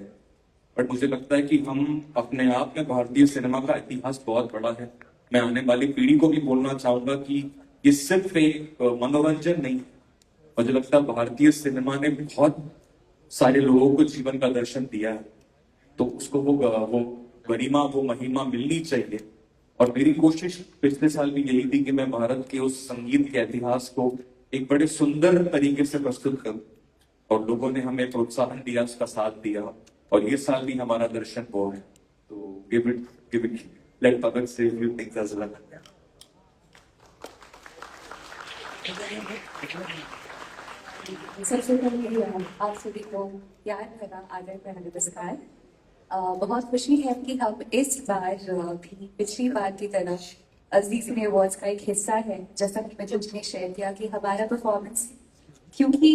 बट मुझे लगता है कि हम अपने आप में, भारतीय सिनेमा का इतिहास बहुत बड़ा है। मैं आने वाली पीढ़ी को भी बोलना चाहूंगा कि ये सिर्फ एक मनोरंजन नहीं, मुझे लगता है भारतीय सिनेमा ने बहुत सारे लोगों को जीवन का दर्शन दिया है, तो उसको वो गरिमा, वो महिमा मिलनी चाहिए। और मेरी कोशिश पिछले साल भी यही थी कि मैं भारत के उस संगीत के इतिहास को एक बड़े सुंदर तरीके से प्रस्तुत करूं और लोगों ने हमें प्रोत्साहन दिया, उसका साथ दिया और ये साल भी हमारा दर्शन वो है। तो गिव इट लेट पलक से few things as well। सबसे पहले आप सभी को प्यार भरा आदर भरा नमस्कार। बहुत खुशी है कि हम इस बार भी पिछली बार की तरह अजीज सिने अवार्ड्स का एक हिस्सा है। जैसा कि मैंने उसने शेयर किया कि हमारा परफॉर्मेंस, क्योंकि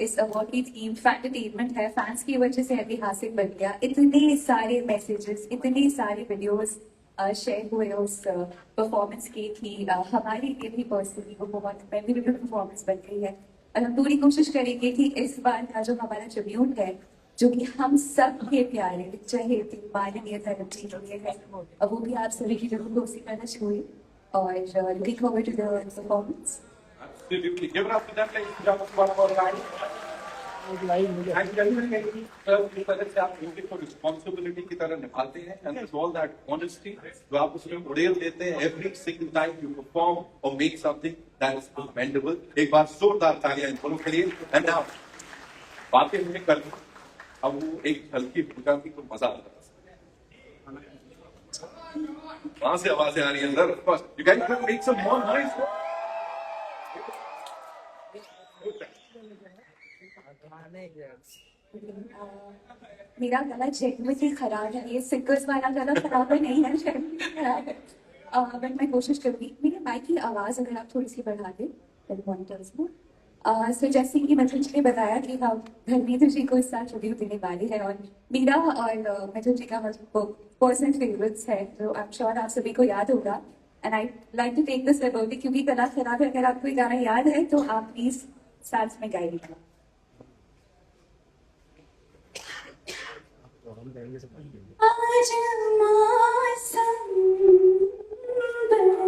इस अवार्ड की थीम फैंटरटेनमेंट है, फैंस की वजह से ऐतिहासिक बन गया। इतने सारे मैसेजेस, इतने सारे वीडियोस शेयर हुए उस परफॉर्मेंस की कि हमारे लिए भी पर्सनली वो बहुत मेमोरेबल परफॉर्मेंस बन गई है। और हम पूरी कोशिश करेंगे कि इस बार का जो हमारा ट्रिब्यूट है, जो कि हम सब के प्यारे चहेते माननीय धर्म जी के लिए है, अब वो भी आप सभी की जो दोस्ती करना चाहिए और looking forward to the performance. Absolutely. Give it up for them, ladies and gentlemen, one more time. And genuinely, sir, जिस तरह से आप ड्यूटी को रिस्पॉन्सिबिलिटी की तरह निभाते हैं, and with all that honesty, जो आप उसमें उड़ेल देते हैं every single time you perform or make something that is commendable। एक बार जोरदार तालियां इन दोनों के लिए। And now, बातें हमने कर ली, अब वो एक हल्की फुल्का की तो मजा आता है। वहां से आवाजें आ रही हैं अंदर। Of course, you guys can make some more noise। मेरा गला जेनुइनली खराब है, ये सिंगर्स वाला गला खराब है, नहीं है, जेनुइनली खराब है। बट मैं कोशिश करूंगी। मेरे माइक की आवाज अगर आप थोड़ी सी बढ़ा दें मॉनिटर्स में। सो जैसे कि मिथुन जी ने बताया कि हम धर्मेंद्र जी को इस साल ट्रिब्यूट देने वाले हैं और मीरा और मिथुन जी का पर्सनल फेवरेट्स है, जो आई एम श्योर आप सभी को याद होगा। And I like to take this liberty, क्योंकि गला खराब है, अगर आपको ये गाना याद है तो आप प्लीज साथ में गाइएगा। आज मौसम बड़ा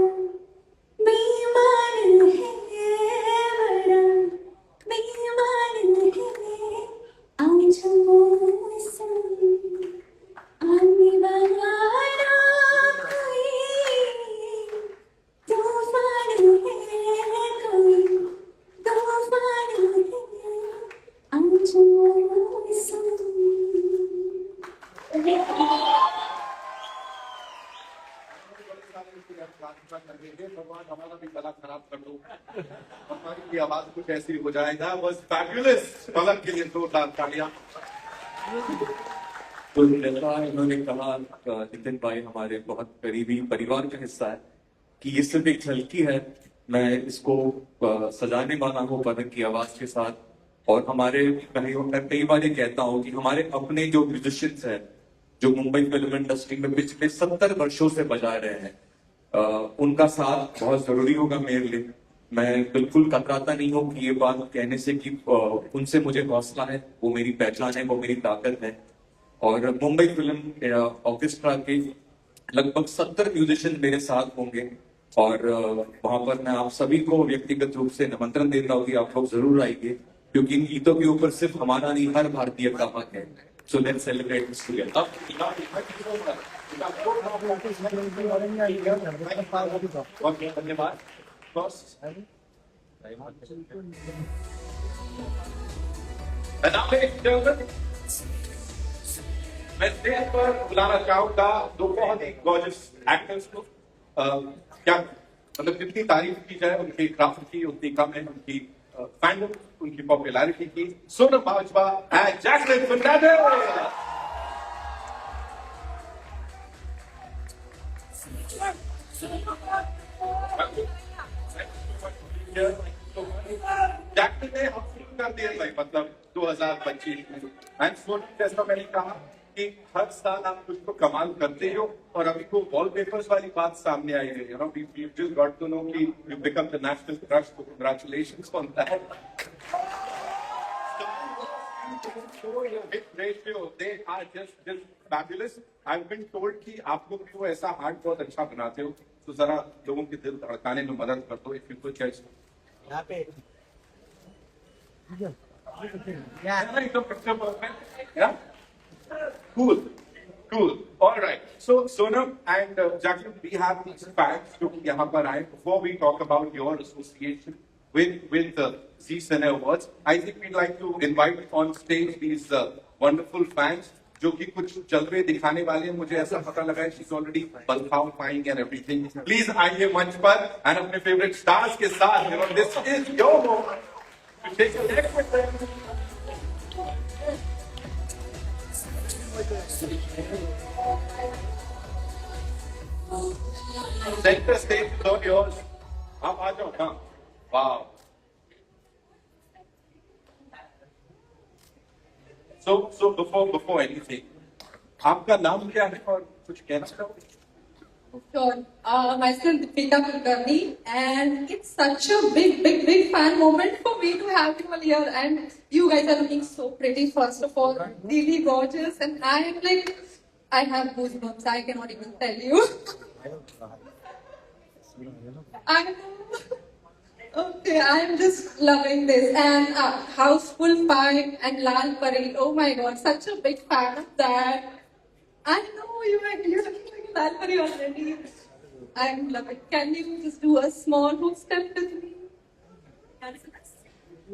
बेईमान है, बड़ा बेईमान है, आज मौसम भगवान हमारा भी गला खराब कर दो, हमारी भी आवाज कुछ ऐसी हो जाएगा। बस फैबुलस, पलक के लिए 2 तालियां। तो इन्होंने कहा, नितिन भाई हमारे बहुत करीबी परिवार का हिस्सा है, कि ये सिर्फ एक झलकी है, मैं इसको सजाने वाला हूँ पलक की आवाज के साथ। और हमारे कई बार ये कहता हूँ कि हमारे अपने जो म्यूजिशियंस हैं, जो मुंबई फिल्म इंडस्ट्री में पिछले 70 वर्षों से बजा रहे हैं, उनका साथ बहुत जरूरी होगा मेरे लिए। मैं बिल्कुल कतराता नहीं हूँ कि ये बात कहने से कि उनसे मुझे हौसला है, वो मेरी पहचान है, वो मेरी ताकत है। और मुंबई फिल्म ऑर्केस्ट्रा के लगभग 70 म्यूजिशियन मेरे साथ होंगे, और वहां पर मैं आप सभी को व्यक्तिगत रूप से निमंत्रण देता हूँ कि आप लोग जरूर आइए, क्योंकि इन गीतों के ऊपर सिर्फ हमारा नहीं, हर भारतीय का हक है। So let's celebrate this together. धन्यवाद। मैं स्टेज पर बुलाना चाहूंगा 2 बहुत ही गॉर्जियस एक्टर्स को। क्या मतलब जितनी तारीफ की जाए उनकी क्राफ्ट की उतनी कम है, उनकी फैंडम, उनकी पॉपुलैरिटी की। सोनम बाजवा एंड जैकलिन फर्नांडिस। जैकलिन ने हम शुरू कर दिया भाई, मतलब 2025 में। एंड सोनम, जैसा मैंने कहा कि हर साल आप कुछ तो कमाल करते हो, और अभी को वॉलपेपर्स वाली बात सामने आई है। We just got to know कि you become the national crush, so congratulations on that. So your hit ratio, they are just fabulous. I've been told कि आप लोग भी वो ऐसा हार्ट बहुत अच्छा बनाते हो, तो जरा लोगों के दिल धड़काने में मदद कर दो, if you could guys. यहाँ पे Yeah. Cool. All right. So Sonam and Jacqueline, we have these facts जो कि यहाँ पर आए. Before we talk about your association with the Zee Cine Awards, I think we'd like to invite on stage these wonderful fans जो कि कुछ जलवे दिखाने वाले हैं। मुझे ऐसा पता लगा है she's already performing and everything. Please आइए मंच पर and अपने favorite stars के साथ. This is your moment to take a neck with them. Center stage is all yours. आप आ जाओ। हाँ, wow. So before anything, आपका नाम क्या है और कुछ कहना चाहोगे? Sure. Myself Deepika Kulkarni, and it's such a big fan moment for me to have you all here. And you guys are looking so pretty, first of all, really gorgeous. And I am like, I have goosebumps. I cannot even tell you. Okay, I'm just loving this. And Houseful 5 and Lal Parade. Oh my God, such a big fan of that. I know you're looking like Lal Pari already. I'm loving it. Can you just do a small hook step with me?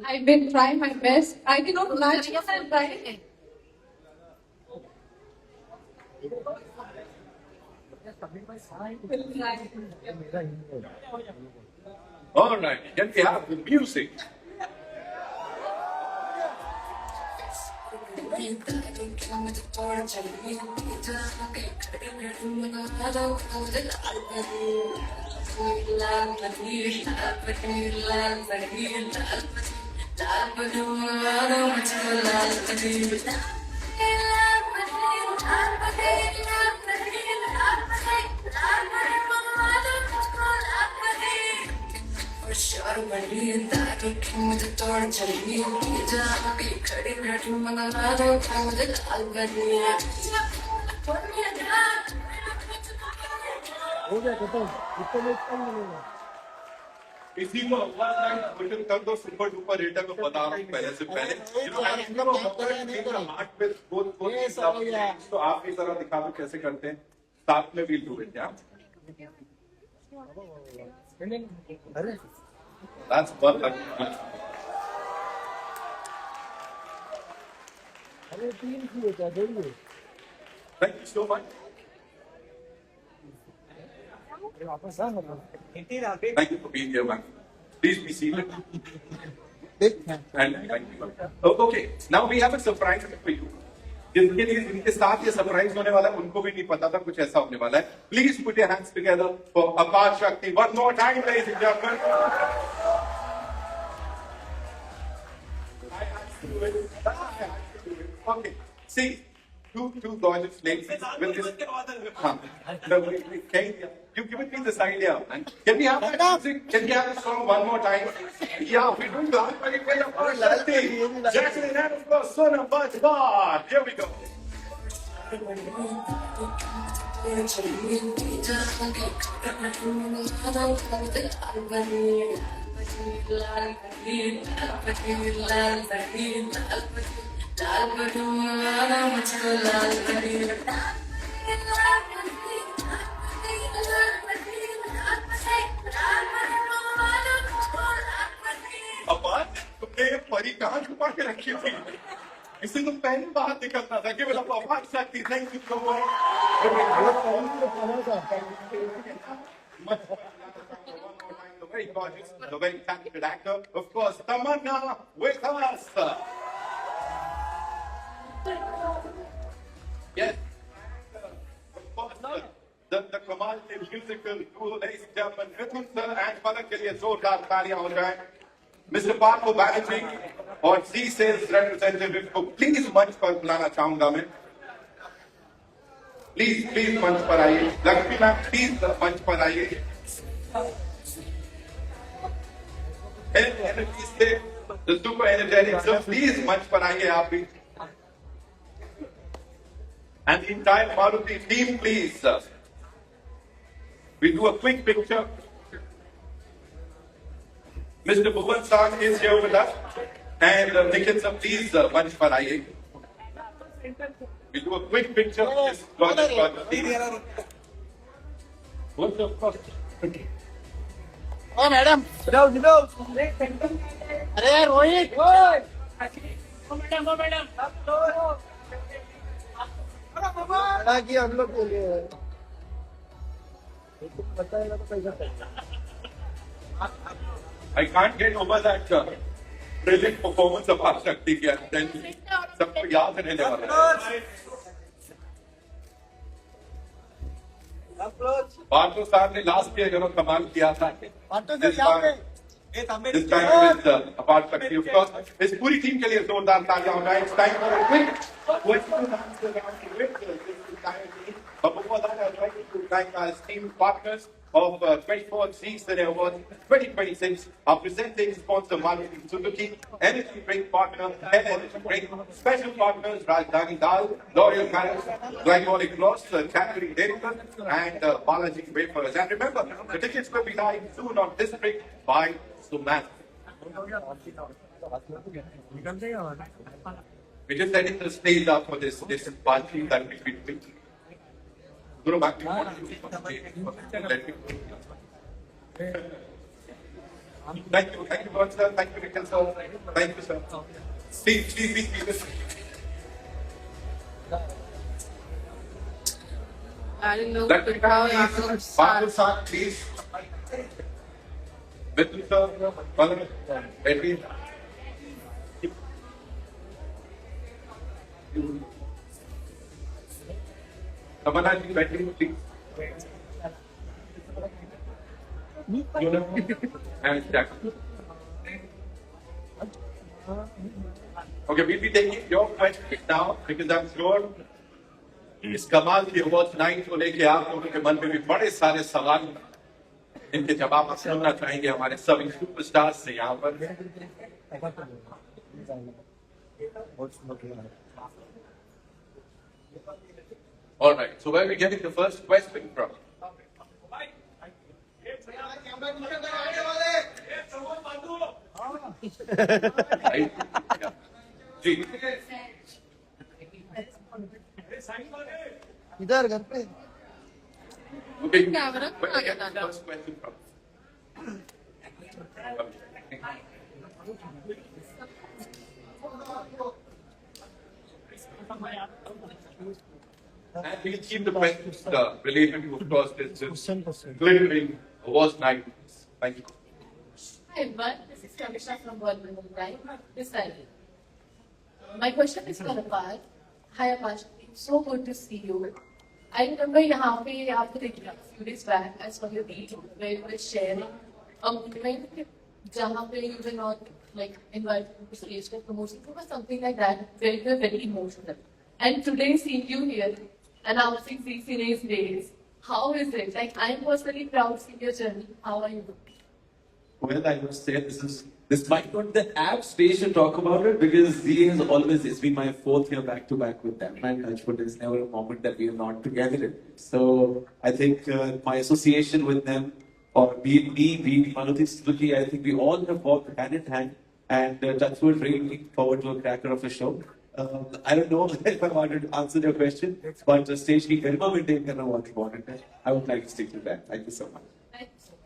I've been trying my best. I cannot match what I'm trying. We'll try. All right, can we have the music? हो गया खत्म, इसको मैं कम मिलेगा। इसी को question कर दो, सुपर डुपर हिट है, मैं बता रहा हूँ पहले से पहले। तो आप इस तरह दिखा दो कैसे करते हैं, साथ में वील डू इट। क्या That's perfect. अरे 3 की होता है, Thank you so much. वापस आ मतलब Thank you for being here, man. Please be seated. big man. And thank you. Oh, okay, now we have a surprise for you. जिनके लिए जिनके साथ ये सरप्राइज होने वाला है उनको भी नहीं पता था कुछ ऐसा होने वाला है. Please put your hands together for Apar Shakti one more time, ladies and gentlemen. Okay, see, two gorgeous ladies with this. No, you given me this idea, man. Can we have that music? Can we have the song one more time? Yeah, we do that. But we play Apar Shakti. Jackson and of course, Sonam Bajpayee. Here we go. अपार तुमने ये परी कहाँ छुपा के रखी थी? इसे तुम पहले बाहर निकलना था कि बोला अपार शक्ति thank you so much. The very gorgeous, the very talented actor, of course, Tamanna with us. Yes. Of course, the Kamal musical duo, ladies and gentlemen, Mithun sir and Palak के लिए जोरदार तालियां हो जाए. Mr. Parko Banerjee और C Sales representative को please मंच पर बुलाना चाहूंगा मैं. प्लीज मंच पर आइए. लक्ष्मी मैम प्लीज मंच पर आइए. The super energetic, so please मंच पर आइए आप भी. And the entire Maruti team, please. We do a quick picture. Mr. Bhuvan Sahn is here with us. And Nikhil sir, please मंच पर आइए. We do a quick picture. What's the first? Oh, madam. Hello. अरे Rohit. Madam बड़ा किया हम लोग के लिए. बताएगा तो कैसा? I can't get over that brilliant performance of Apar Shakti की. सबको याद रहने वाला है. पार्थो साहब ने लास्ट ईयर जो कमाल किया था. This time with Apar Shakti, of course. इस पूरी टीम के लिए जोरदार तालियां हो जाए. It's time for a quick question and answer round to win this entire team. But before that, I'd like to thank our esteemed partners of 24 Zee Cine Awards 2026, our presenting sponsor Maruti Suzuki, energy drink partner, Head Energy Drink, special partners Rajdhani Dal, L'Oreal Paris, Glycolic Gloss, Cadbury Dairy Milk, and Balaji Wafers. And remember, the tickets will be live soon on District by Suman. We're just setting the stage up for this party that we've been doing. Guru back to you. Thank you, God, sir. Thank you, Nikhil, sir. Thank you, sir. Please. I don't know Let me how have please. Babu sir, please. Mithun sir, Palak, Edwin. Tamanna ji, Edwin, please. And Jack. Okay, we'll be taking your question now because I'm sure इस कमाल की award night को लेके आप लोगों के मन में भी बड़े सारे सवाल इनके जवाब सुनना चाहेंगे हमारे सभी सुपरस्टार्स से यहाँ पर. All right, so where are we getting the first question from? Right? Yeah. जी. इधर घर पे. Okay, where are we getting the first question from? And we'll keep the questions related to, of course, this glittering awards night. Thank you. Hi everyone, this is Kamisha from Bollywood Mumbai. This side. My question is for Apar. Hi Apar, so good to see you. I remember यहाँ पे आपको देखा few days back I saw your video where you were sharing a moment जहाँ पे you were not like invited to the stage for promotion or something like that where you were very emotional. And today seeing you here announcing Zee Cine's days, how is it? Like I am personally proud seeing your journey. How are you? Well, I must say this might not be the apt stage to talk about it because Z has always, it's been my 4th year back to back with them, and Touchwood is never a moment that we are not together. So I think my association with them, or be it me, be it Maruti Suzuki, I think we all have walked hand in hand, and Touchwood really looking forward to a cracker of a show. I don't know if I wanted to answer your question, but the stage की गरिमा maintain करना बहुत important है. I would like to stick to that. Thank you so much. Thank you so much.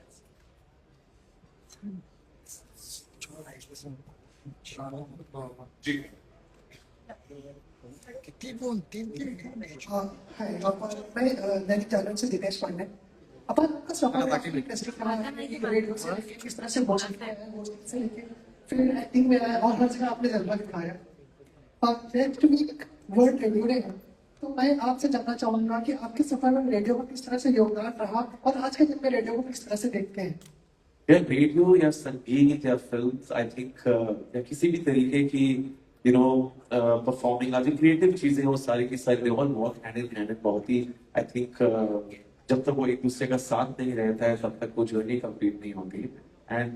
जी हाय मैं दैनिक जागरण से दिनेश पांडे अपन आपका सफर radio से किस तरह से बोलते हैं से लेके फिर एक्टिंग में आया और हर जगह आपने जलवा दिखाया और next week world radio day है तो मैं आपसे जानना चाहूंगा कि आपके सफर में रेडियो का किस तरह से योगदान रहा और आज के दिन में रेडियो को किस तरह से देखते हैं या रेडियो या संगीत या फिल्म आई थिंक या किसी भी तरीके की परफॉर्मिंग आज क्रिएटिव चीजें वो सारी की सारी all work hand in hand बहुत ही आई थिंक जब तक वो एक दूसरे का साथ नहीं रहता है तब तक वो जर्नी कंप्लीट नहीं होती एंड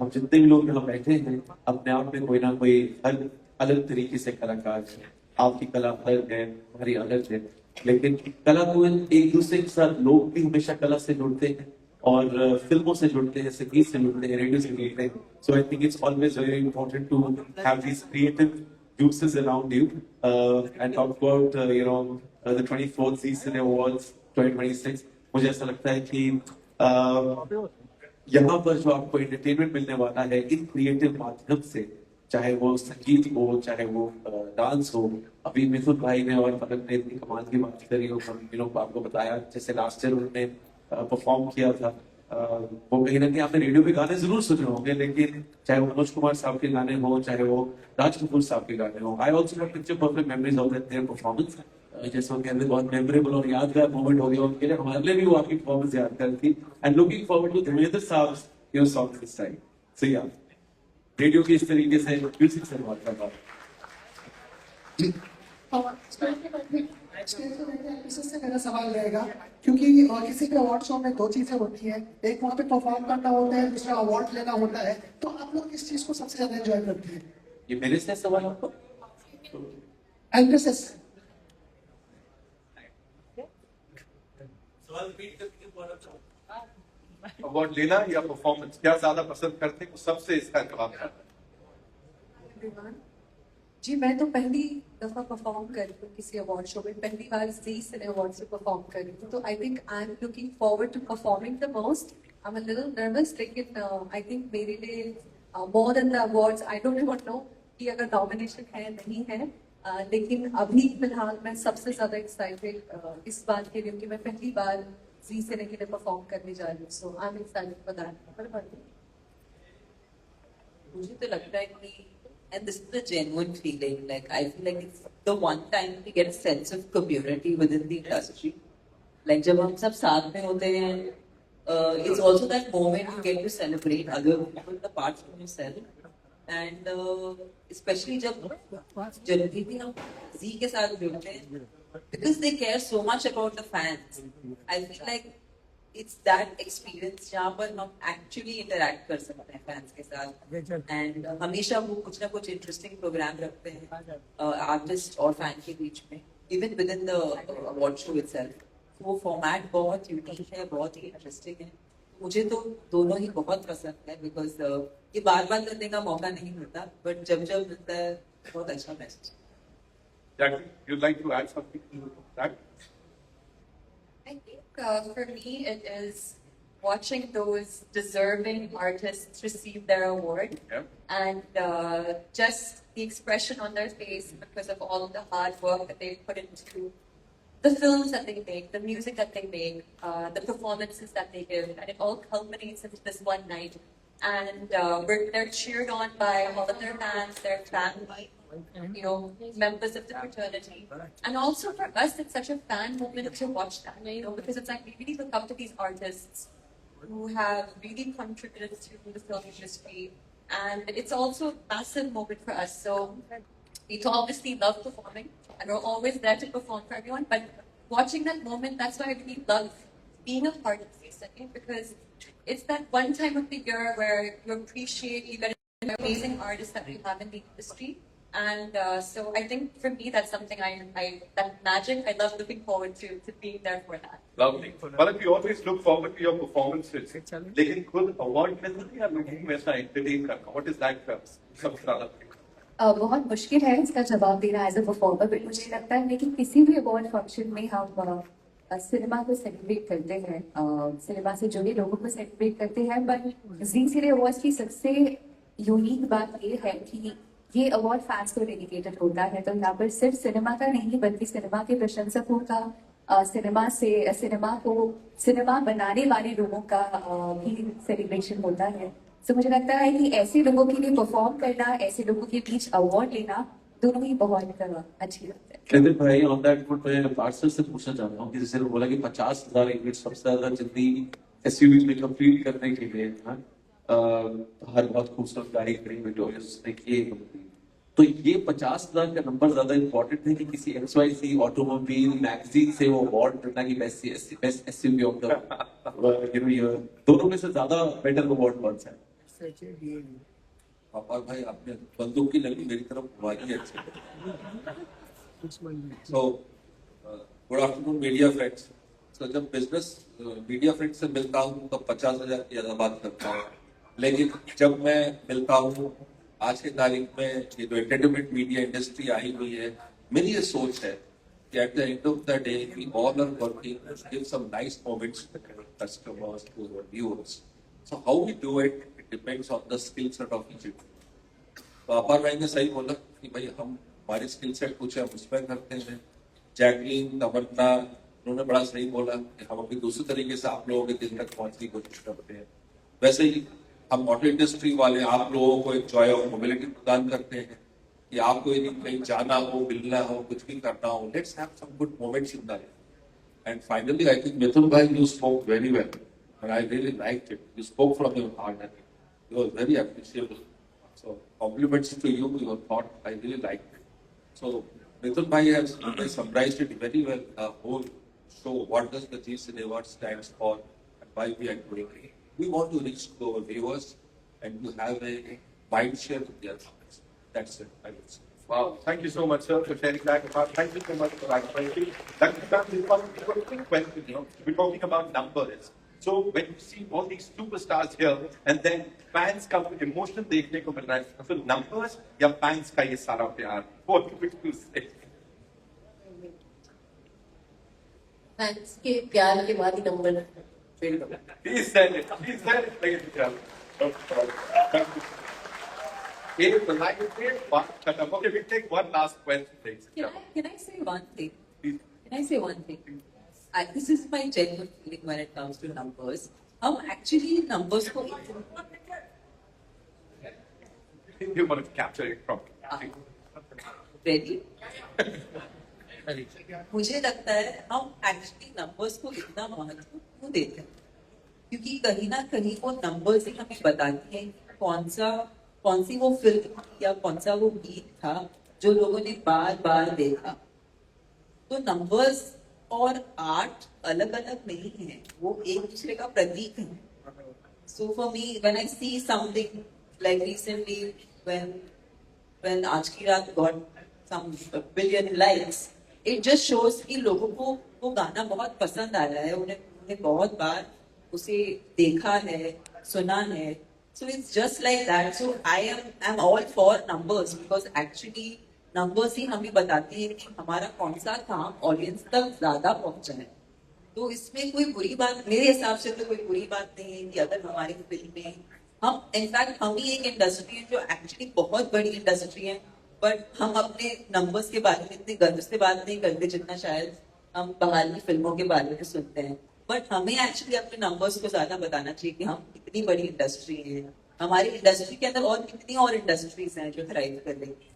हम जितने भी लोग यहाँ बैठे हैं अपने आप में कोई ना कोई अलग तरीके से कलाकार है आपकी कला अलग है हमारी अलग है लेकिन कला को एक दूसरे के साथ लोग भी हमेशा कला से जुड़ते हैं और फिल्मों से जुड़ते हैं संगीत से जुड़ते हैं रेडियो से जुड़ते हैं so I think it's always very important to have these creative juices around you and talk about the 24th Zee Awards 2026 मुझे ऐसा लगता है कि यहाँ पर जो आपको एंटरटेनमेंट मिलने वाला है इन क्रिएटिव माध्यम से चाहे वो संगीत हो चाहे वो डांस हो अभी मिथुन भाई ने और पलक ने इतनी कमाल की बात करी हो आपको बताया जैसे लास्ट ईयर उन्होंने परफॉर्म किया था वो कहीं ना कहीं आपने रेडियो पे गाने जरूर सुने होंगे लेकिन चाहे वो मनोज कुमार साहब के गाने हो चाहे वो राज कपूर साहब के गाने हो I also have picture perfect memories of their performance जैसे वो कहते बहुत मेमोरेबल और यादगार मोमेंट हो गया उनके लिए हमारे लिए भी वो आपकी परफॉर्मेंस यादगार थी and looking forward to Dharmendra साहब your song this time so yeah radio की इस तरीके से म्यूजिक से बात कर रहा से मेरा सवाल रहेगा क्योंकि किसी भी अवार्ड शो में 2 चीजें होती हैं एक वहाँ पे परफॉर्म करना होता है दूसरा अवार्ड लेना होता है तो आप लोग किस चीज को सबसे ज्यादा एंजॉय करते हैं ये मेरे से सवाल आपको एंड्रेसेस अवार्ड लेना या परफॉर्मेंस क्या ज्यादा पसंद करते हैं सबसे इसका जवाब है जी मैं तो पहली दफा परफॉर्म कर रही हूँ किसी अवार्ड शो में पहली बार Zee Cine अवार्ड से परफॉर्म कर रही हूँ तो I think I am looking forward to performing the most I am a little nervous लेकिन आई थिंक मेरे लिए more than the awards I don't even know कि अगर नॉमिनेशन है नहीं है लेकिन अभी फिलहाल मैं सबसे ज्यादा एक्साइटेड इस बात के लिए कि मैं पहली बार Zee Cine के लिए परफॉर्म करने जा रही हूँ so I am excited for that मुझे तो लगता है कि and this is a genuine feeling. Like I feel like it's the one time we get a sense of community within the industry. Like जब हम सब साथ में होते हैं, it's also that moment you get to celebrate other people apart from yourself. And especially जब generally भी हम Zee के साथ जुड़ते हैं, because they care so much about the fans. I feel like it's that experience जहाँ पर हम actually interact कर सकते हैं fans के साथ and हमेशा वो कुछ ना कुछ interesting program रखते हैं artist और fan के बीच में even within the award show itself वो format बहुत unique है बहुत ही interesting है मुझे तो दोनों ही बहुत पसंद है because ये बार-बार करने का मौका नहीं मिलता but जब मिलता है बहुत अच्छा महसूस Jackie, you'd like to add something to that? I think for me it is watching those deserving artists receive their award, and just the expression on their face because of all the hard work that they've put into the films that they make, the music that they make, the performances that they give, and it all culminates into this one night. And they're cheered on by all of their fans, their family, you know, members of the fraternity. And also for us, it's such a fan moment to watch that, you know, because it's like we really look up to these artists who have really contributed to the film industry. And it's also a massive moment for us. So we obviously love performing, and we're always there to perform for everyone. But watching that moment, that's why I really love being a part of Second, because it's that one time of the year where you appreciate, you get an amazing artists that we have in the industry. And so I think for me, that's something that magic, I love looking forward to being there for that. Lovely. But we always look forward to your performances. लेकिन खुद award मिलता है या लोगों को ऐसा entertain करना? What is that सबसे ज़्यादा? बहुत मुश्किल है इसका जवाब देना एज अ परफॉर्मर, बट मुझे लगता है कि किसी भी अवार्ड फंक्शन में हम सिनेमा को सेलिब्रेट करते हैं, सिनेमा से जुड़े लोगों को सेलिब्रेट करते हैं। बट जी सिने अवार्ड्स की सबसे यूनिक बात ये है कि ये अवार्ड फैंस को डेडिकेटेड होता है। तो यहाँ पर सिर्फ सिनेमा का नहीं बल्कि सिनेमा के प्रशंसकों का, सिनेमा बनाने वाले लोगों का भी सेलिब्रेशन होता है। तो मुझे लगता है कि ऐसे लोगों के लिए परफॉर्म करना, ऐसे लोगों के बीच अवार्ड लेना, दोनों ही बहुत अच्छी बात है। कहते भाई ऑन दैट नोट मैं पार्सल से पूछना चाहता हूँ कि जैसे बोला कि 50,000 यूनिट सबसे ज्यादा जल्दी एसयूवी में कंप्लीट करने के लिए हर बहुत खूबसूरत गाड़ी खड़ी विक्टोरिया ने की, तो ये 50,000 का नंबर ज्यादा इंपॉर्टेंट है कि किसी XYZ ऑटोमोबाइल मैगजीन से वो अवार्ड मिलना कि बेस्ट एसयूवी ऑफ द दोनों में से ज्यादा बेटर अवार्ड कौन सा है? पापा भाई आपने बंदूक की लगी मेरी तरफ घुमाई है। So good afternoon media friends. तो जब बिजनेस मीडिया फ्रेंड्स से मिलता हूँ तो 50,000 की ज्यादा बात करता हूँ, लेकिन जब मैं मिलता हूँ आज की तारीख में ये जो एंटरटेनमेंट मीडिया इंडस्ट्री आई हुई है, मेरी ये सोच है कि at the end of the day we all are working to give some nice moments to customers, to our viewers. So how we do it depends on the skill set of each. तो अपार भाई ने सही बोला कि भाई हम हमारे skill set कुछ हम उसमें करते हैं। जैकलीन, तमन्ना, उन्होंने बड़ा सही बोला कि हम अपनी दूसरे तरीके से आप लोगों के दिल तक पहुंचने की कोशिश करते हैं। वैसे ही हम ऑटो इंडस्ट्री वाले आप लोगों को एक जॉय ऑफ मोबिलिटी प्रदान करते हैं कि आपको यदि कहीं जाना हो, मिलना हो, कुछ भी करना हो, let's have some good moments in the life. And finally I think Mithun भाई you spoke very well and I really liked it. You spoke from your heart and it was very appreciable. So compliments to you, your thought, I really liked it. So Mithun Bhai has summarized it very well, the whole show, what does the G Cine Award stands for and why we are doing it. We want to reach to our viewers and to have a mind share with their thoughts. That's it, I would say. Wow, thank you so much, sir, for sharing that. Thank you so much for that. That's one quick question. We're talking about numbers. So when you see all these superstars here, and then fans come with emotional देखने को मिल रहा है, so numbers या fans का ये सारा प्यार, what would you say? Fans के प्यार के बाद ही number. He said it. Ladies and gentlemen. Okay, the line is here. Okay, we take one last question, please. Can I say one thing? Please. Can I say one thing? This is my genuine feeling when it comes to numbers. हम actually numbers को You want to capture it properly. ready? मुझे लगता है हम actually numbers को इतना महत्व क्यों देते हैं, क्योंकि कहीं ना कहीं वो नंबर्स ही हमें बताती हैं कौन सी वो फिल्म या कौन सा वो गीत था जो लोगों ने बार बार देखा। तो नंबर्स और आर्ट अलग अलग नहीं है, वो एक दूसरे का प्रतीक है। So for me when I see something like recently when आज की रात got some billion likes, it just shows कि लोगों को वो गाना बहुत पसंद आ रहा है, उन्हें बहुत बार उसे देखा है, सुना है। So it's just like that. So I am all for numbers because actually numbers ही हमें बताती है कि हमारा कौन सा काम ऑडियंस तक ज्यादा पहुंचा है। तो इसमें कोई बुरी बात मेरे हिसाब से तो कोई बुरी बात नहीं है कि अगर हमारी फिल्म में हम इनफैक्ट हम ही एक इंडस्ट्री है जो एक्चुअली बहुत बड़ी इंडस्ट्री है, बट हम अपने नंबर्स के बारे में इतने गर्व से बात नहीं करते जितना शायद हम बाहर की फिल्मों के बारे में सुनते हैं। बट हमें एक्चुअली अपने नंबर्स को ज्यादा बताना चाहिए कि हम इतनी बड़ी इंडस्ट्री है, हमारी इंडस्ट्री के अंदर और कितनी और इंडस्ट्रीज हैं जो थ्राइव कर रही हैं।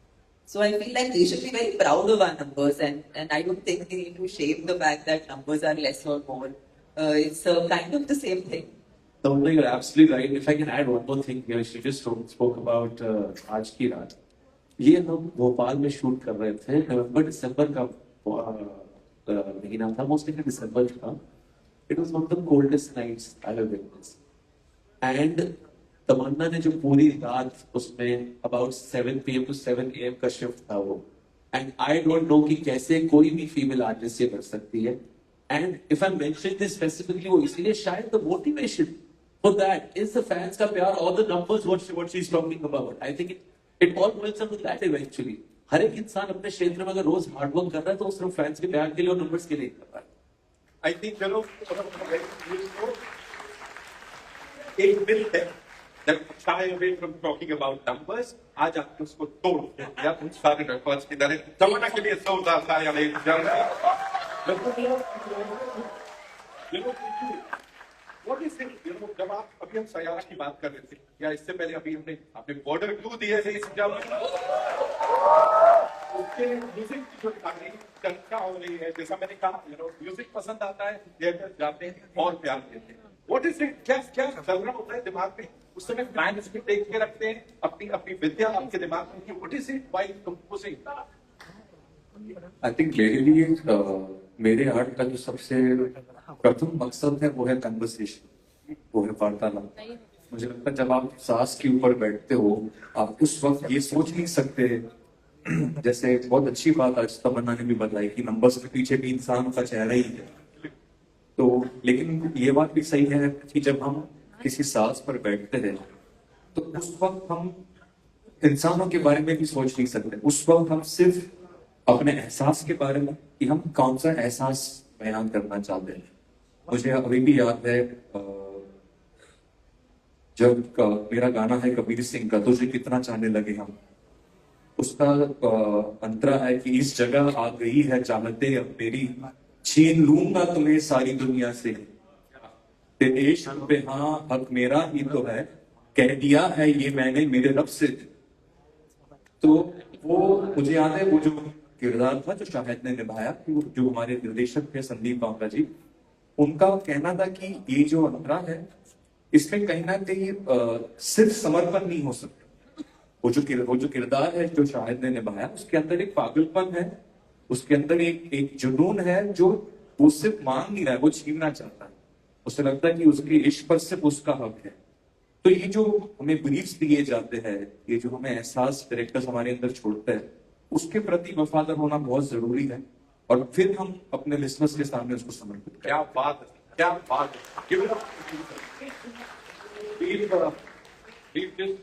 So I feel like we should be very proud of our numbers, and I don't think we need to shame the fact that numbers are less or more. It's kind of the same thing. No, you're absolutely right. If I can add one more thing here, she just spoke about आज की रात. ये हम भोपाल में shoot कर रहे थे, नवंबर-दिसंबर का महीना था, मोस्टली दिसंबर का. It was one of the coldest nights I've ever witnessed. And तमन्ना ने जो पूरी रात उसमें about 7 PM to 7 AM का शिफ्ट था वो, and I don't know कि कैसे कोई भी फीमेल आर्टिस्ट ये कर सकती है. And if I mention this specifically, वो इसीलिए शायद the motivation for that is the fans का प्यार और the numbers what she's talking about. I think it all boils down to that eventually. हर एक इंसान अपने क्षेत्र में अगर रोज हार्ड वर्क कर रहा है तो सिर्फ फैंस के प्यार के लिए और नंबर्स के लिए कर रहा है. I think चलो एक मिल है that shy away from talking about numbers. आज आपने उसको तोड़ दिया उन सारे रिकॉर्ड्स की तरह. तमन्ना के लिए जोरदार तालियां ले What is it? जब आप अभी हम सयारा की बात कर रहे थे या इससे पहले अभी आपने बॉर्डर क्यों दिए थे इस जब उसके म्यूजिक की जो चर्चा हो रही है, जैसा मैंने कहा म्यूजिक पसंद आता है, थिएटर जाते हैं और प्यार देते हैं. What is it? क्या चल रहा होता है दिमाग में उस समय? फैंस भी देख के रखते हैं अपनी विद्या आपके दिमाग में. What is it? Why composing? I think मेरे लिए मेरे आर्ट का जो सबसे प्रथम मकसद है वो है कन्वर्सेशन, वो है वार्तालाप. मुझे लगता है जब आप सांस के ऊपर बैठते हो आप उस वक्त ये सोच नहीं सकते. जैसे बहुत अच्छी बात आज तमन्ना ने भी बताई कि नंबर्स के पीछे भी इंसान का चेहरा ही है. तो लेकिन ये बात भी सही है कि जब हम किसी सांस पर बैठते हैं तो उस वक्त हम इंसानों के बारे में भी सोच नहीं सकते. उस वक्त हम सिर्फ अपने एहसास के बारे में कि हम कौन सा एहसास बयान करना चाहते हैं. मुझे अभी भी याद है जब मेरा गाना है कबीर सिंह का तुझे कितना चाहने लगे हम, उसका अंतरा है कि इस जगह आ गई है चाहते अब मेरी, छीन लूंगा तुम्हें सारी दुनिया से, तेरे इश्क पे हाँ हक मेरा ही तो है, कह दिया है ये मैंने मेरे रब से. तो वो मुझे याद है वो जो किरदार था जो शाहिद ने निभाया, जो हमारे निर्देशक थे संदीप बांका जी, उनका कहना था कि ये जो अंतरा है इसमें कहीं ना कहीं सिर्फ समर्पण नहीं हो सकता. वो जो किरदार है जो शाहिद ने निभाया उसके अंदर एक पागलपन है, उसके अंदर एक जुनून है जो वो सिर्फ मांग नहीं रहा है, वो छीनना चाहता है. उसे लगता है कि उसके इश्क पर सिर्फ उसका हक है. तो ये जो हमें ब्रीफ्स दिए जाते हैं, ये जो हमें एहसास डायरेक्टर्स हमारे अंदर छोड़ते हैं, उसके प्रति वफादार होना बहुत जरूरी है और फिर हम अपने लिसनर्स के सामने उसको समर्पित करें. क्या बात है, क्या बात है. We've just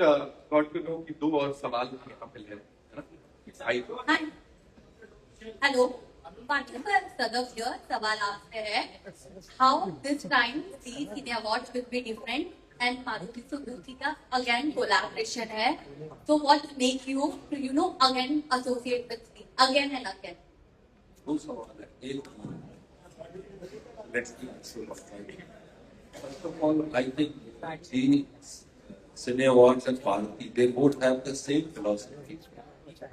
got to know कि 2 और सवाल यहाँ पे है. Hi. Hello. Wonderful, Sadaf here. सवाल आपसे है. How this time the Cine Awards will be different and Maruti Suzuki का again collaboration है. So what make you again associate with me again and again? दो सवाल है. एक let's see. First of all, I think the Cine Awards and Maruti, they both have the same philosophy.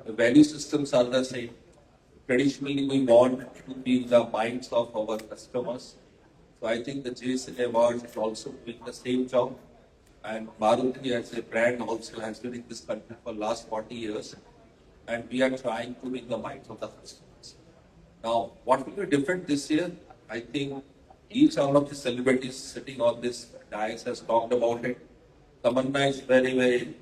The value systems are the same. Traditionally, we want to be in the minds of our customers. So I think the Cine Awards is also doing the same job. And Maruti as a brand also has been in this country for the last 40 years. And we are trying to be in the minds of the customers. Now, what will be different this year? I think each one of the celebrities sitting on this dais has talked about it. Tamanna is very, very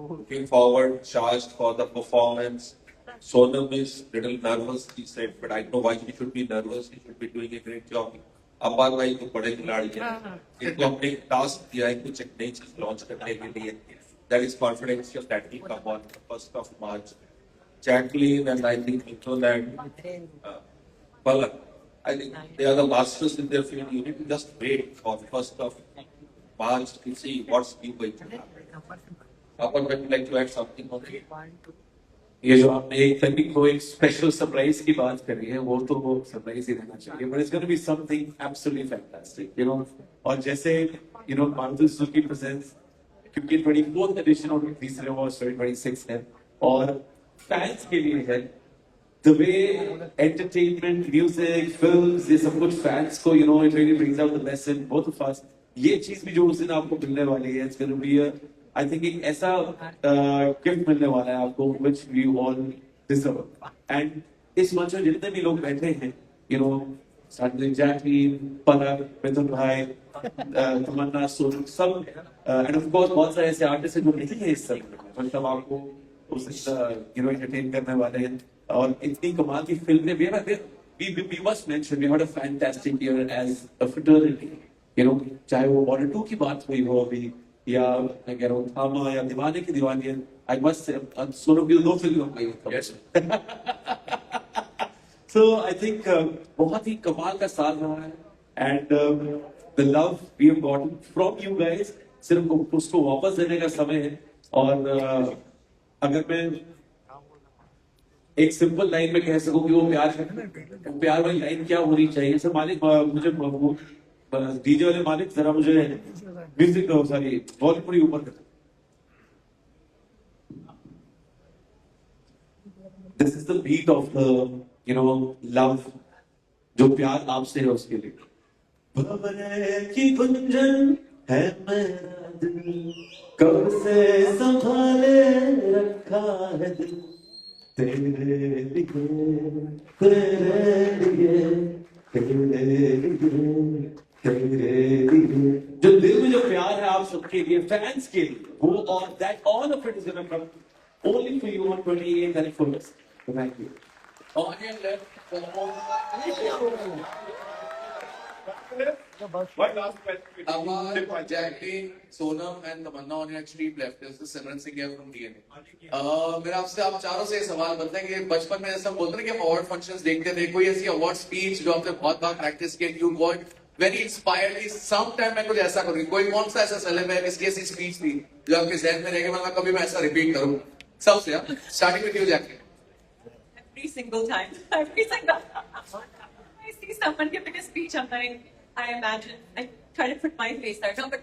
looking forward, charged for the performance. Sonam is little nervous, he said, but I know why he should be nervous. He should be doing a great job. अपार भाई तो बड़े खिलाड़ी हैं. इनको हमने एक task दिया है कुछ एक नई चीज लॉन्च करने के लिए. That is confidential. That will come on 1st of March. Jacqueline and I think Mithun and Palak. I think they are the masters in their field. You need to just wait for the 1st of March to see what's been going to happen. Upon would you like to add something on it? ये जो आपने एक तकनीक को एक special surprise की बात करी है वो तो वो सरप्राइज ही रहना चाहिए but it's gonna be something absolutely fantastic you know और जैसे you know Maruti Suzuki presents क्योंकि 24th addition of these awards 2026 है और फैंस के लिए है the way entertainment, music, films, ये सब कुछ fans को, you know, it really brings out the best in both of us. ये चीज भी जो उस दिन आपको मिलने वाली है, it's going to be a, I think एक ऐसा गिफ्ट मिलने वाला है आपको, which we all deserve. And इस मंच में जितने भी लोग बैठे हैं, you know, starting Jacqueline, Parag, मिथुन भाई, तमन्ना, सोनू, सब, and of course बहुत सारे ऐसे आर्टिस्ट हैं जो नहीं है इस सब में, मतलब आपको उस you know entertain करने वाले हैं. और इतनी कमाल की फिल्में भी है we must mention we had a fantastic year as a fraternity you know चाहे वो Border 2 की बात हुई हो अभी या मैं कह रहा हूँ थामा या दीवाने की दीवानी I must say सोनू की दो फिल्म हो गई yes so I think बहुत ही कमाल का साल रहा है and the love we have gotten from you guys सिर्फ उसको वापस देने का समय है और अगर मैं एक सिंपल लाइन में कह सकूं कि वो प्यार वाली लाइन क्या होनी चाहिए सर मालिक मुझे डीजे वाले मालिक जरा मुझे म्यूजिक सॉरी वॉल्यूम पूरी ऊपर कर this is the beat of the you know love जो प्यार आपसे है उसके लिए भंवरे की गुंजन है मेरा दिल कब से संभाले रखा है दिल तेरे लिए जो दिल में जो प्यार है आप सबके लिए फैंस के लिए वो और that all of it is gonna come only for you on 28th and 1st. Thank you. On your left, one last question. Amar, Jacqueline, Sonam and Tamanna on your extreme left. This is Simran Singh here from DNA. मेरा आपसे आप चारों से सवाल बनता है कि बचपन में ऐसा बोलते हैं कि हम अवार्ड फंक्शंस देखते थे कोई ऐसी अवार्ड स्पीच जो आपने बहुत बार प्रैक्टिस किया you got very inspired some time मैं कुछ ऐसा करूँ कोई कौन सा ऐसा सेलेब है किसकी ऐसी स्पीच थी जो आपके जहन में रहेगी मतलब कभी मैं ऐसा रिपीट करूँ सबसे starting with you Jacqueline Every single time. Every single I see someone giving a speech, I'm like, I imagine, I try to put my face there. No, but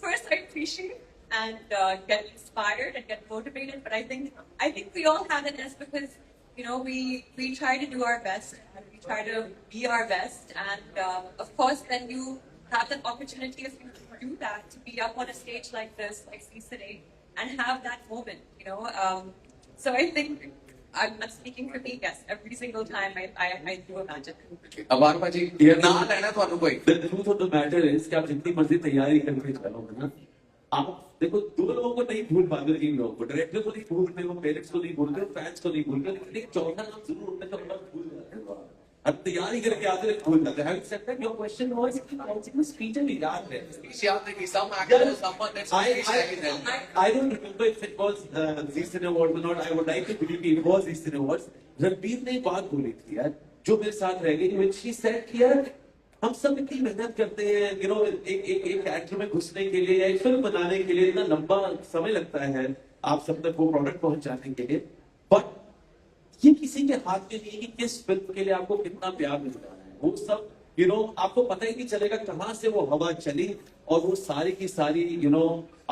first I appreciate and get inspired and get motivated. But I think we all have it as because, you know, we try to do our best and we try to be our best. And of course, when you have that opportunity to do that, to be up on a stage like this, like CCA, and have that moment, you know. So I think I'm speaking for me, yes. Every single time I do imagine. अबार भाजी ना लेना तो कोई The truth of the matter is कि आप जितनी मर्जी तैयारी करके चलोगे ना आप देखो दो लोगों को नहीं भूल पाते तीन लोगों को डायरेक्टर को नहीं भूलते हो पेरेंट्स को नहीं भूलते हो फैंस को नहीं भूलते लेकिन एक चौथा नाम जरूर उनका भूल जाते हो अब तैयारी करके आते हैं भूल जाते हैं except that your question was कि कौन सी स्पीच है याद है स्पीच याद है कि some actor or someone that's I don't remember if it was Zee Cine Awards or not. I would like to believe it was Zee Cine Awards. Ranbir ने एक बात बोली थी यार जो मेरे साथ रह गई when she said कि यार हम सब इतनी मेहनत करते हैं you know एक कैरेक्टर में घुसने के लिए या एक फिल्म बनाने के लिए इतना लंबा समय लगता है आप सब तक वो प्रोडक्ट पहुंचाने के लिए बट ये किसी के हाथ में नहीं है कि किस फिल्म के लिए आपको कितना प्यार मिल रहा है वो सब यू नो आपको पता ही नहीं चलेगा कहां से वो हवा चली और वो सारी की सारी यू नो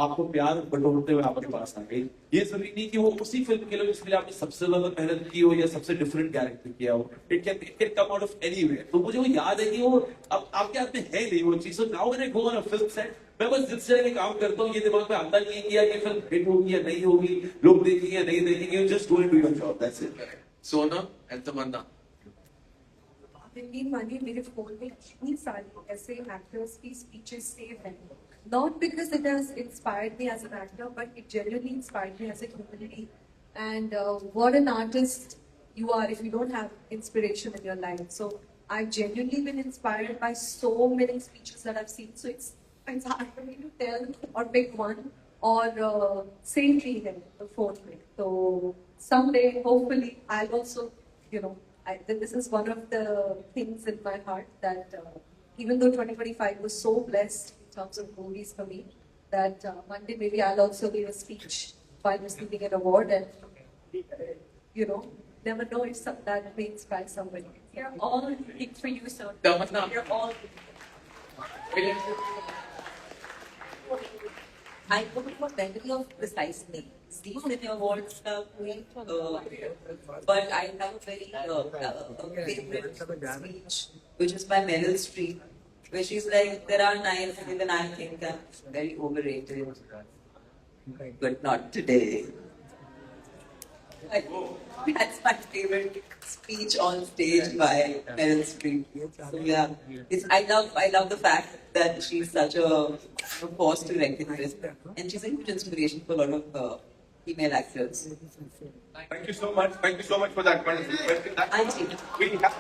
आपको प्यार बटोरते हुए आपके पास आ गई ये जरूरी नहीं कि वो उसी फिल्म के लिए जिसके लिए आपने सबसे ज्यादा मेहनत की हो या सबसे डिफरेंट कैरेक्टर किया हो it can come out of anywhere तो मुझे वो याद है कि वो अब आपके हाथ में है नहीं वो चीज so now when I go on a film set मैं बस दिल से काम करता हूँ ये दिमाग में आता नहीं है कि यार ये फिल्म हिट होगी या नहीं होगी लोग देखेंगे या नहीं देखेंगे you just go and do your job that's it Sonam and Tamannaah मनी मेरे फोन में इतनी सारी ऐसे एक्टर्स की स्पीचेस सेव हैं not because it has inspired me as an actor but it genuinely inspired me as a human being and what an artist you are if you don't have inspiration in your life so I've genuinely been inspired by so many speeches that I've seen so it's hard for me to tell or pick one or same thing in the phone so someday hopefully I'll also you know this is one of the things in my heart that even though 2025 was so blessed in terms of movies for me, that one day maybe I'll also give a speech while receiving an award, and never know if that may inspire somebody. You're all big for you, so Tamanna. you're all. I don't have a memory of precise names. These are the awards but I have a very favorite speech, which is by Meryl Streep, where she's like, there are nights when I think I'm very overrated, but not today. That's my favorite speech on stage by Meryl Streep. So yeah, I love the fact that she's such a force to reckon with, and she's a huge inspiration for a lot of female actors. Thank you so much. Thank you so much for that wonderful question. We have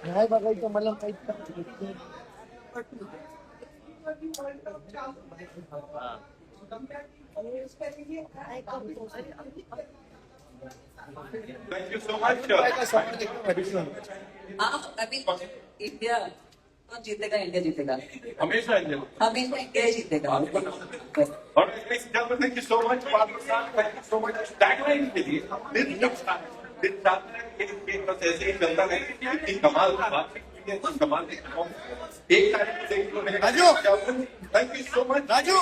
नाही बघायचं मला काही Thank you so much. अभी India कौन जीतेगा? India जीतेगा हमेशा India India जीतेगा. Alright, ladies and gentlemen, thank you so much. Thank you so much. Tagline के लिए दिन रात बस ऐसे ही चलता है. कमाल कमाल एक तारीख को देखने को मिलेगा. Thank you so much. Raju